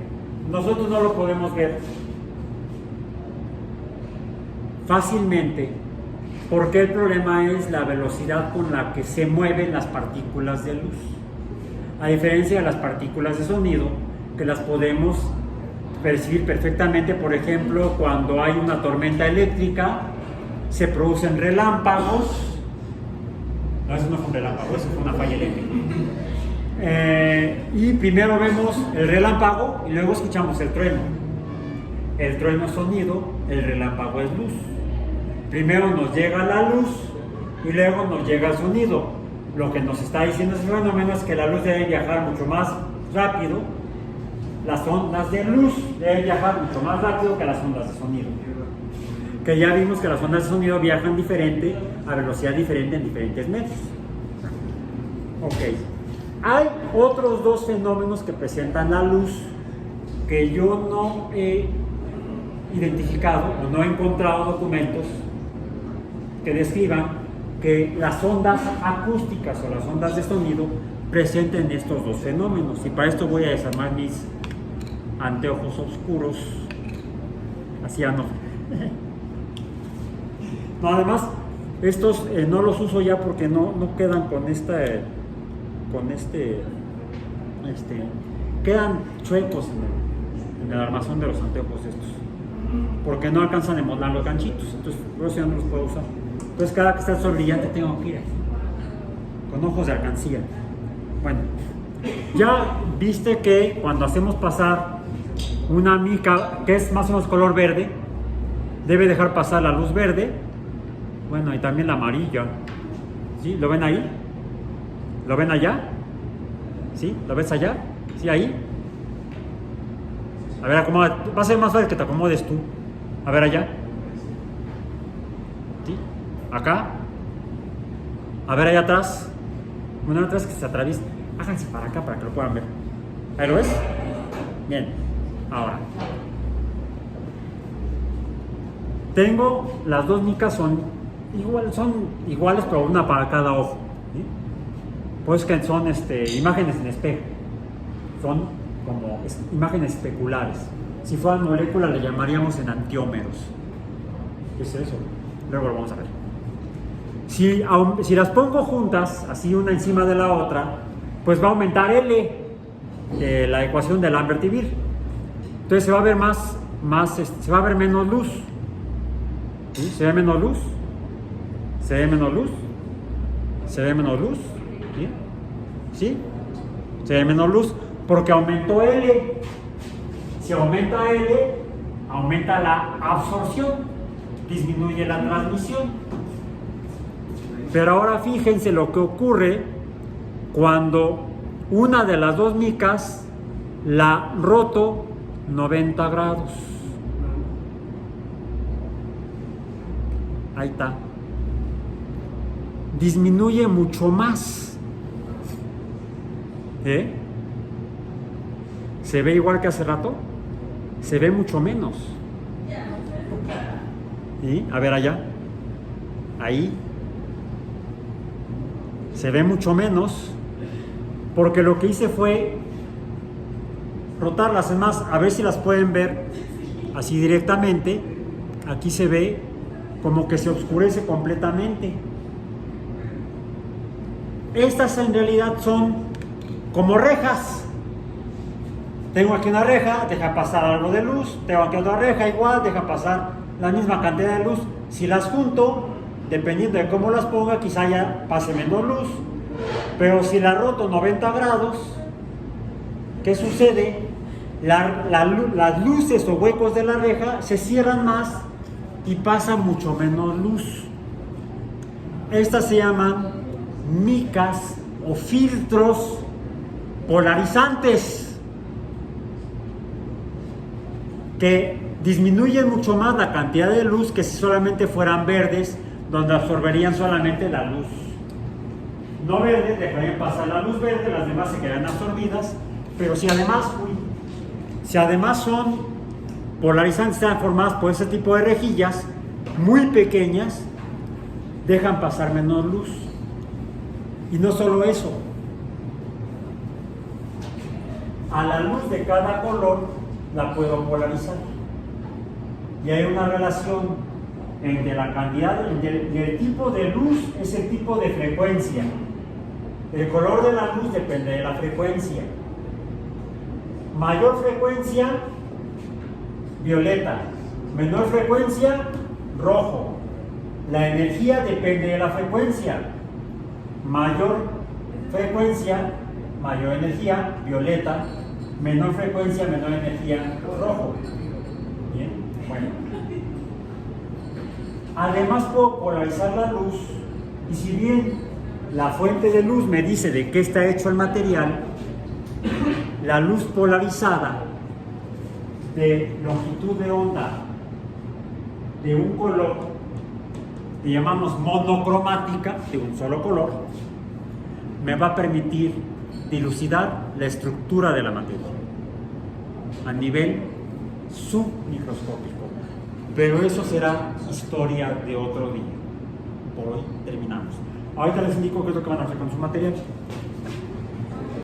S1: Nosotros no lo podemos ver fácilmente, porque el problema es la velocidad con la que se mueven las partículas de luz, a diferencia de las partículas de sonido, que las podemos percibir perfectamente. Por ejemplo, cuando hay una tormenta eléctrica, se producen relámpagos. No, eso no fue un relámpago, eso fue una falla eléctrica. Y primero vemos el relámpago y luego escuchamos el trueno. El trueno es sonido, el relámpago es luz. Primero nos llega la luz y luego nos llega el sonido. Lo que nos está diciendo ese fenómeno es que la luz debe viajar mucho más rápido. Las ondas de luz deben viajar mucho más rápido que las ondas de sonido. Que ya vimos que las ondas de sonido viajan diferente, a velocidad diferente en diferentes medios. Ok. Hay otros dos fenómenos que presentan la luz que yo no he identificado o no he encontrado documentos que describan que las ondas acústicas o las ondas de sonido presenten estos dos fenómenos. Y para esto voy a desarmar mis anteojos oscuros. Así ya no. No, además, estos no los uso ya porque no quedan con quedan chuecos en el armazón de los anteojos estos, porque no alcanzan a moldar los ganchitos, entonces por eso ya no los puedo usar. Entonces cada que está el sol brillante tengo que ir con ojos de alcancía. Bueno, ya viste que cuando hacemos pasar una mica que es más o menos color verde, debe dejar pasar la luz verde, bueno, y también la amarilla. ¿Sí? ¿Lo ven ahí? ¿Lo ven allá? ¿Sí? ¿Lo ves allá? ¿Sí? ¿Ahí? A ver, acomoda. Va a ser más fácil que te acomodes tú. A ver, allá. ¿Sí? ¿Acá? A ver, allá atrás. Bueno, atrás que se atraviesa. Háganse para acá para que lo puedan ver. ¿Ahí lo ves? Bien. Ahora. Tengo las dos micas son iguales, pero una para cada ojo. ¿Sí? Pues que son imágenes en espejo, son como imágenes especulares. Si fueran moléculas le llamaríamos enantiómeros. ¿Qué es eso? Luego lo vamos a ver. Si las pongo juntas, así una encima de la otra, pues va a aumentar L, la ecuación de Lambert y Beer. Entonces se va a ver se va a ver menos luz. ¿Sí? ¿Se ve menos luz? ¿Se ve menos luz? ¿Se ve menos luz? ¿Sí? ¿Sí? Se ve menos luz porque aumentó L. Si aumenta L, aumenta la absorción, disminuye la transmisión. Pero ahora fíjense lo que ocurre cuando una de las dos micas la roto 90 grados. Ahí está. Disminuye mucho más. ¿Se ve igual que hace rato? Se ve mucho menos. ¿Y? A ver allá. Ahí. Se ve mucho menos. Porque lo que hice fue rotarlas. Es más, a ver si las pueden ver así directamente. Aquí se ve como que se oscurece completamente. Estas en realidad son como rejas. Tengo aquí una reja, deja pasar algo de luz. Tengo aquí otra reja igual, deja pasar la misma cantidad de luz. Si las junto, dependiendo de cómo las ponga, quizá ya pase menos luz. Pero si la roto 90 grados, ¿qué sucede? Las luces o huecos de la reja se cierran más y pasa mucho menos luz. Estas se llaman micas o filtros polarizantes, que disminuyen mucho más la cantidad de luz que si solamente fueran verdes, donde absorberían solamente la luz no verde, dejarían pasar la luz verde, las demás se quedan absorbidas. Pero si además son polarizantes, están formadas por ese tipo de rejillas muy pequeñas, dejan pasar menos luz. Y no solo eso, a la luz de cada color la puedo polarizar. Y hay una relación entre la cantidad y el tipo de luz es el tipo de frecuencia. El color de la luz depende de la frecuencia. Mayor frecuencia, violeta. Menor frecuencia, rojo. La energía depende de la frecuencia. Mayor frecuencia, mayor energía, violeta. Menor frecuencia, menor energía, rojo. Bien, bueno. Además puedo polarizar la luz, y si bien la fuente de luz me dice de qué está hecho el material, la luz polarizada de longitud de onda de un color, que llamamos monocromática, de un solo color, me va a permitir dilucidar la estructura de la materia a nivel submicroscópico. Pero eso será historia de otro día. Por hoy terminamos. Ahorita les indico qué es lo que van a hacer con su material.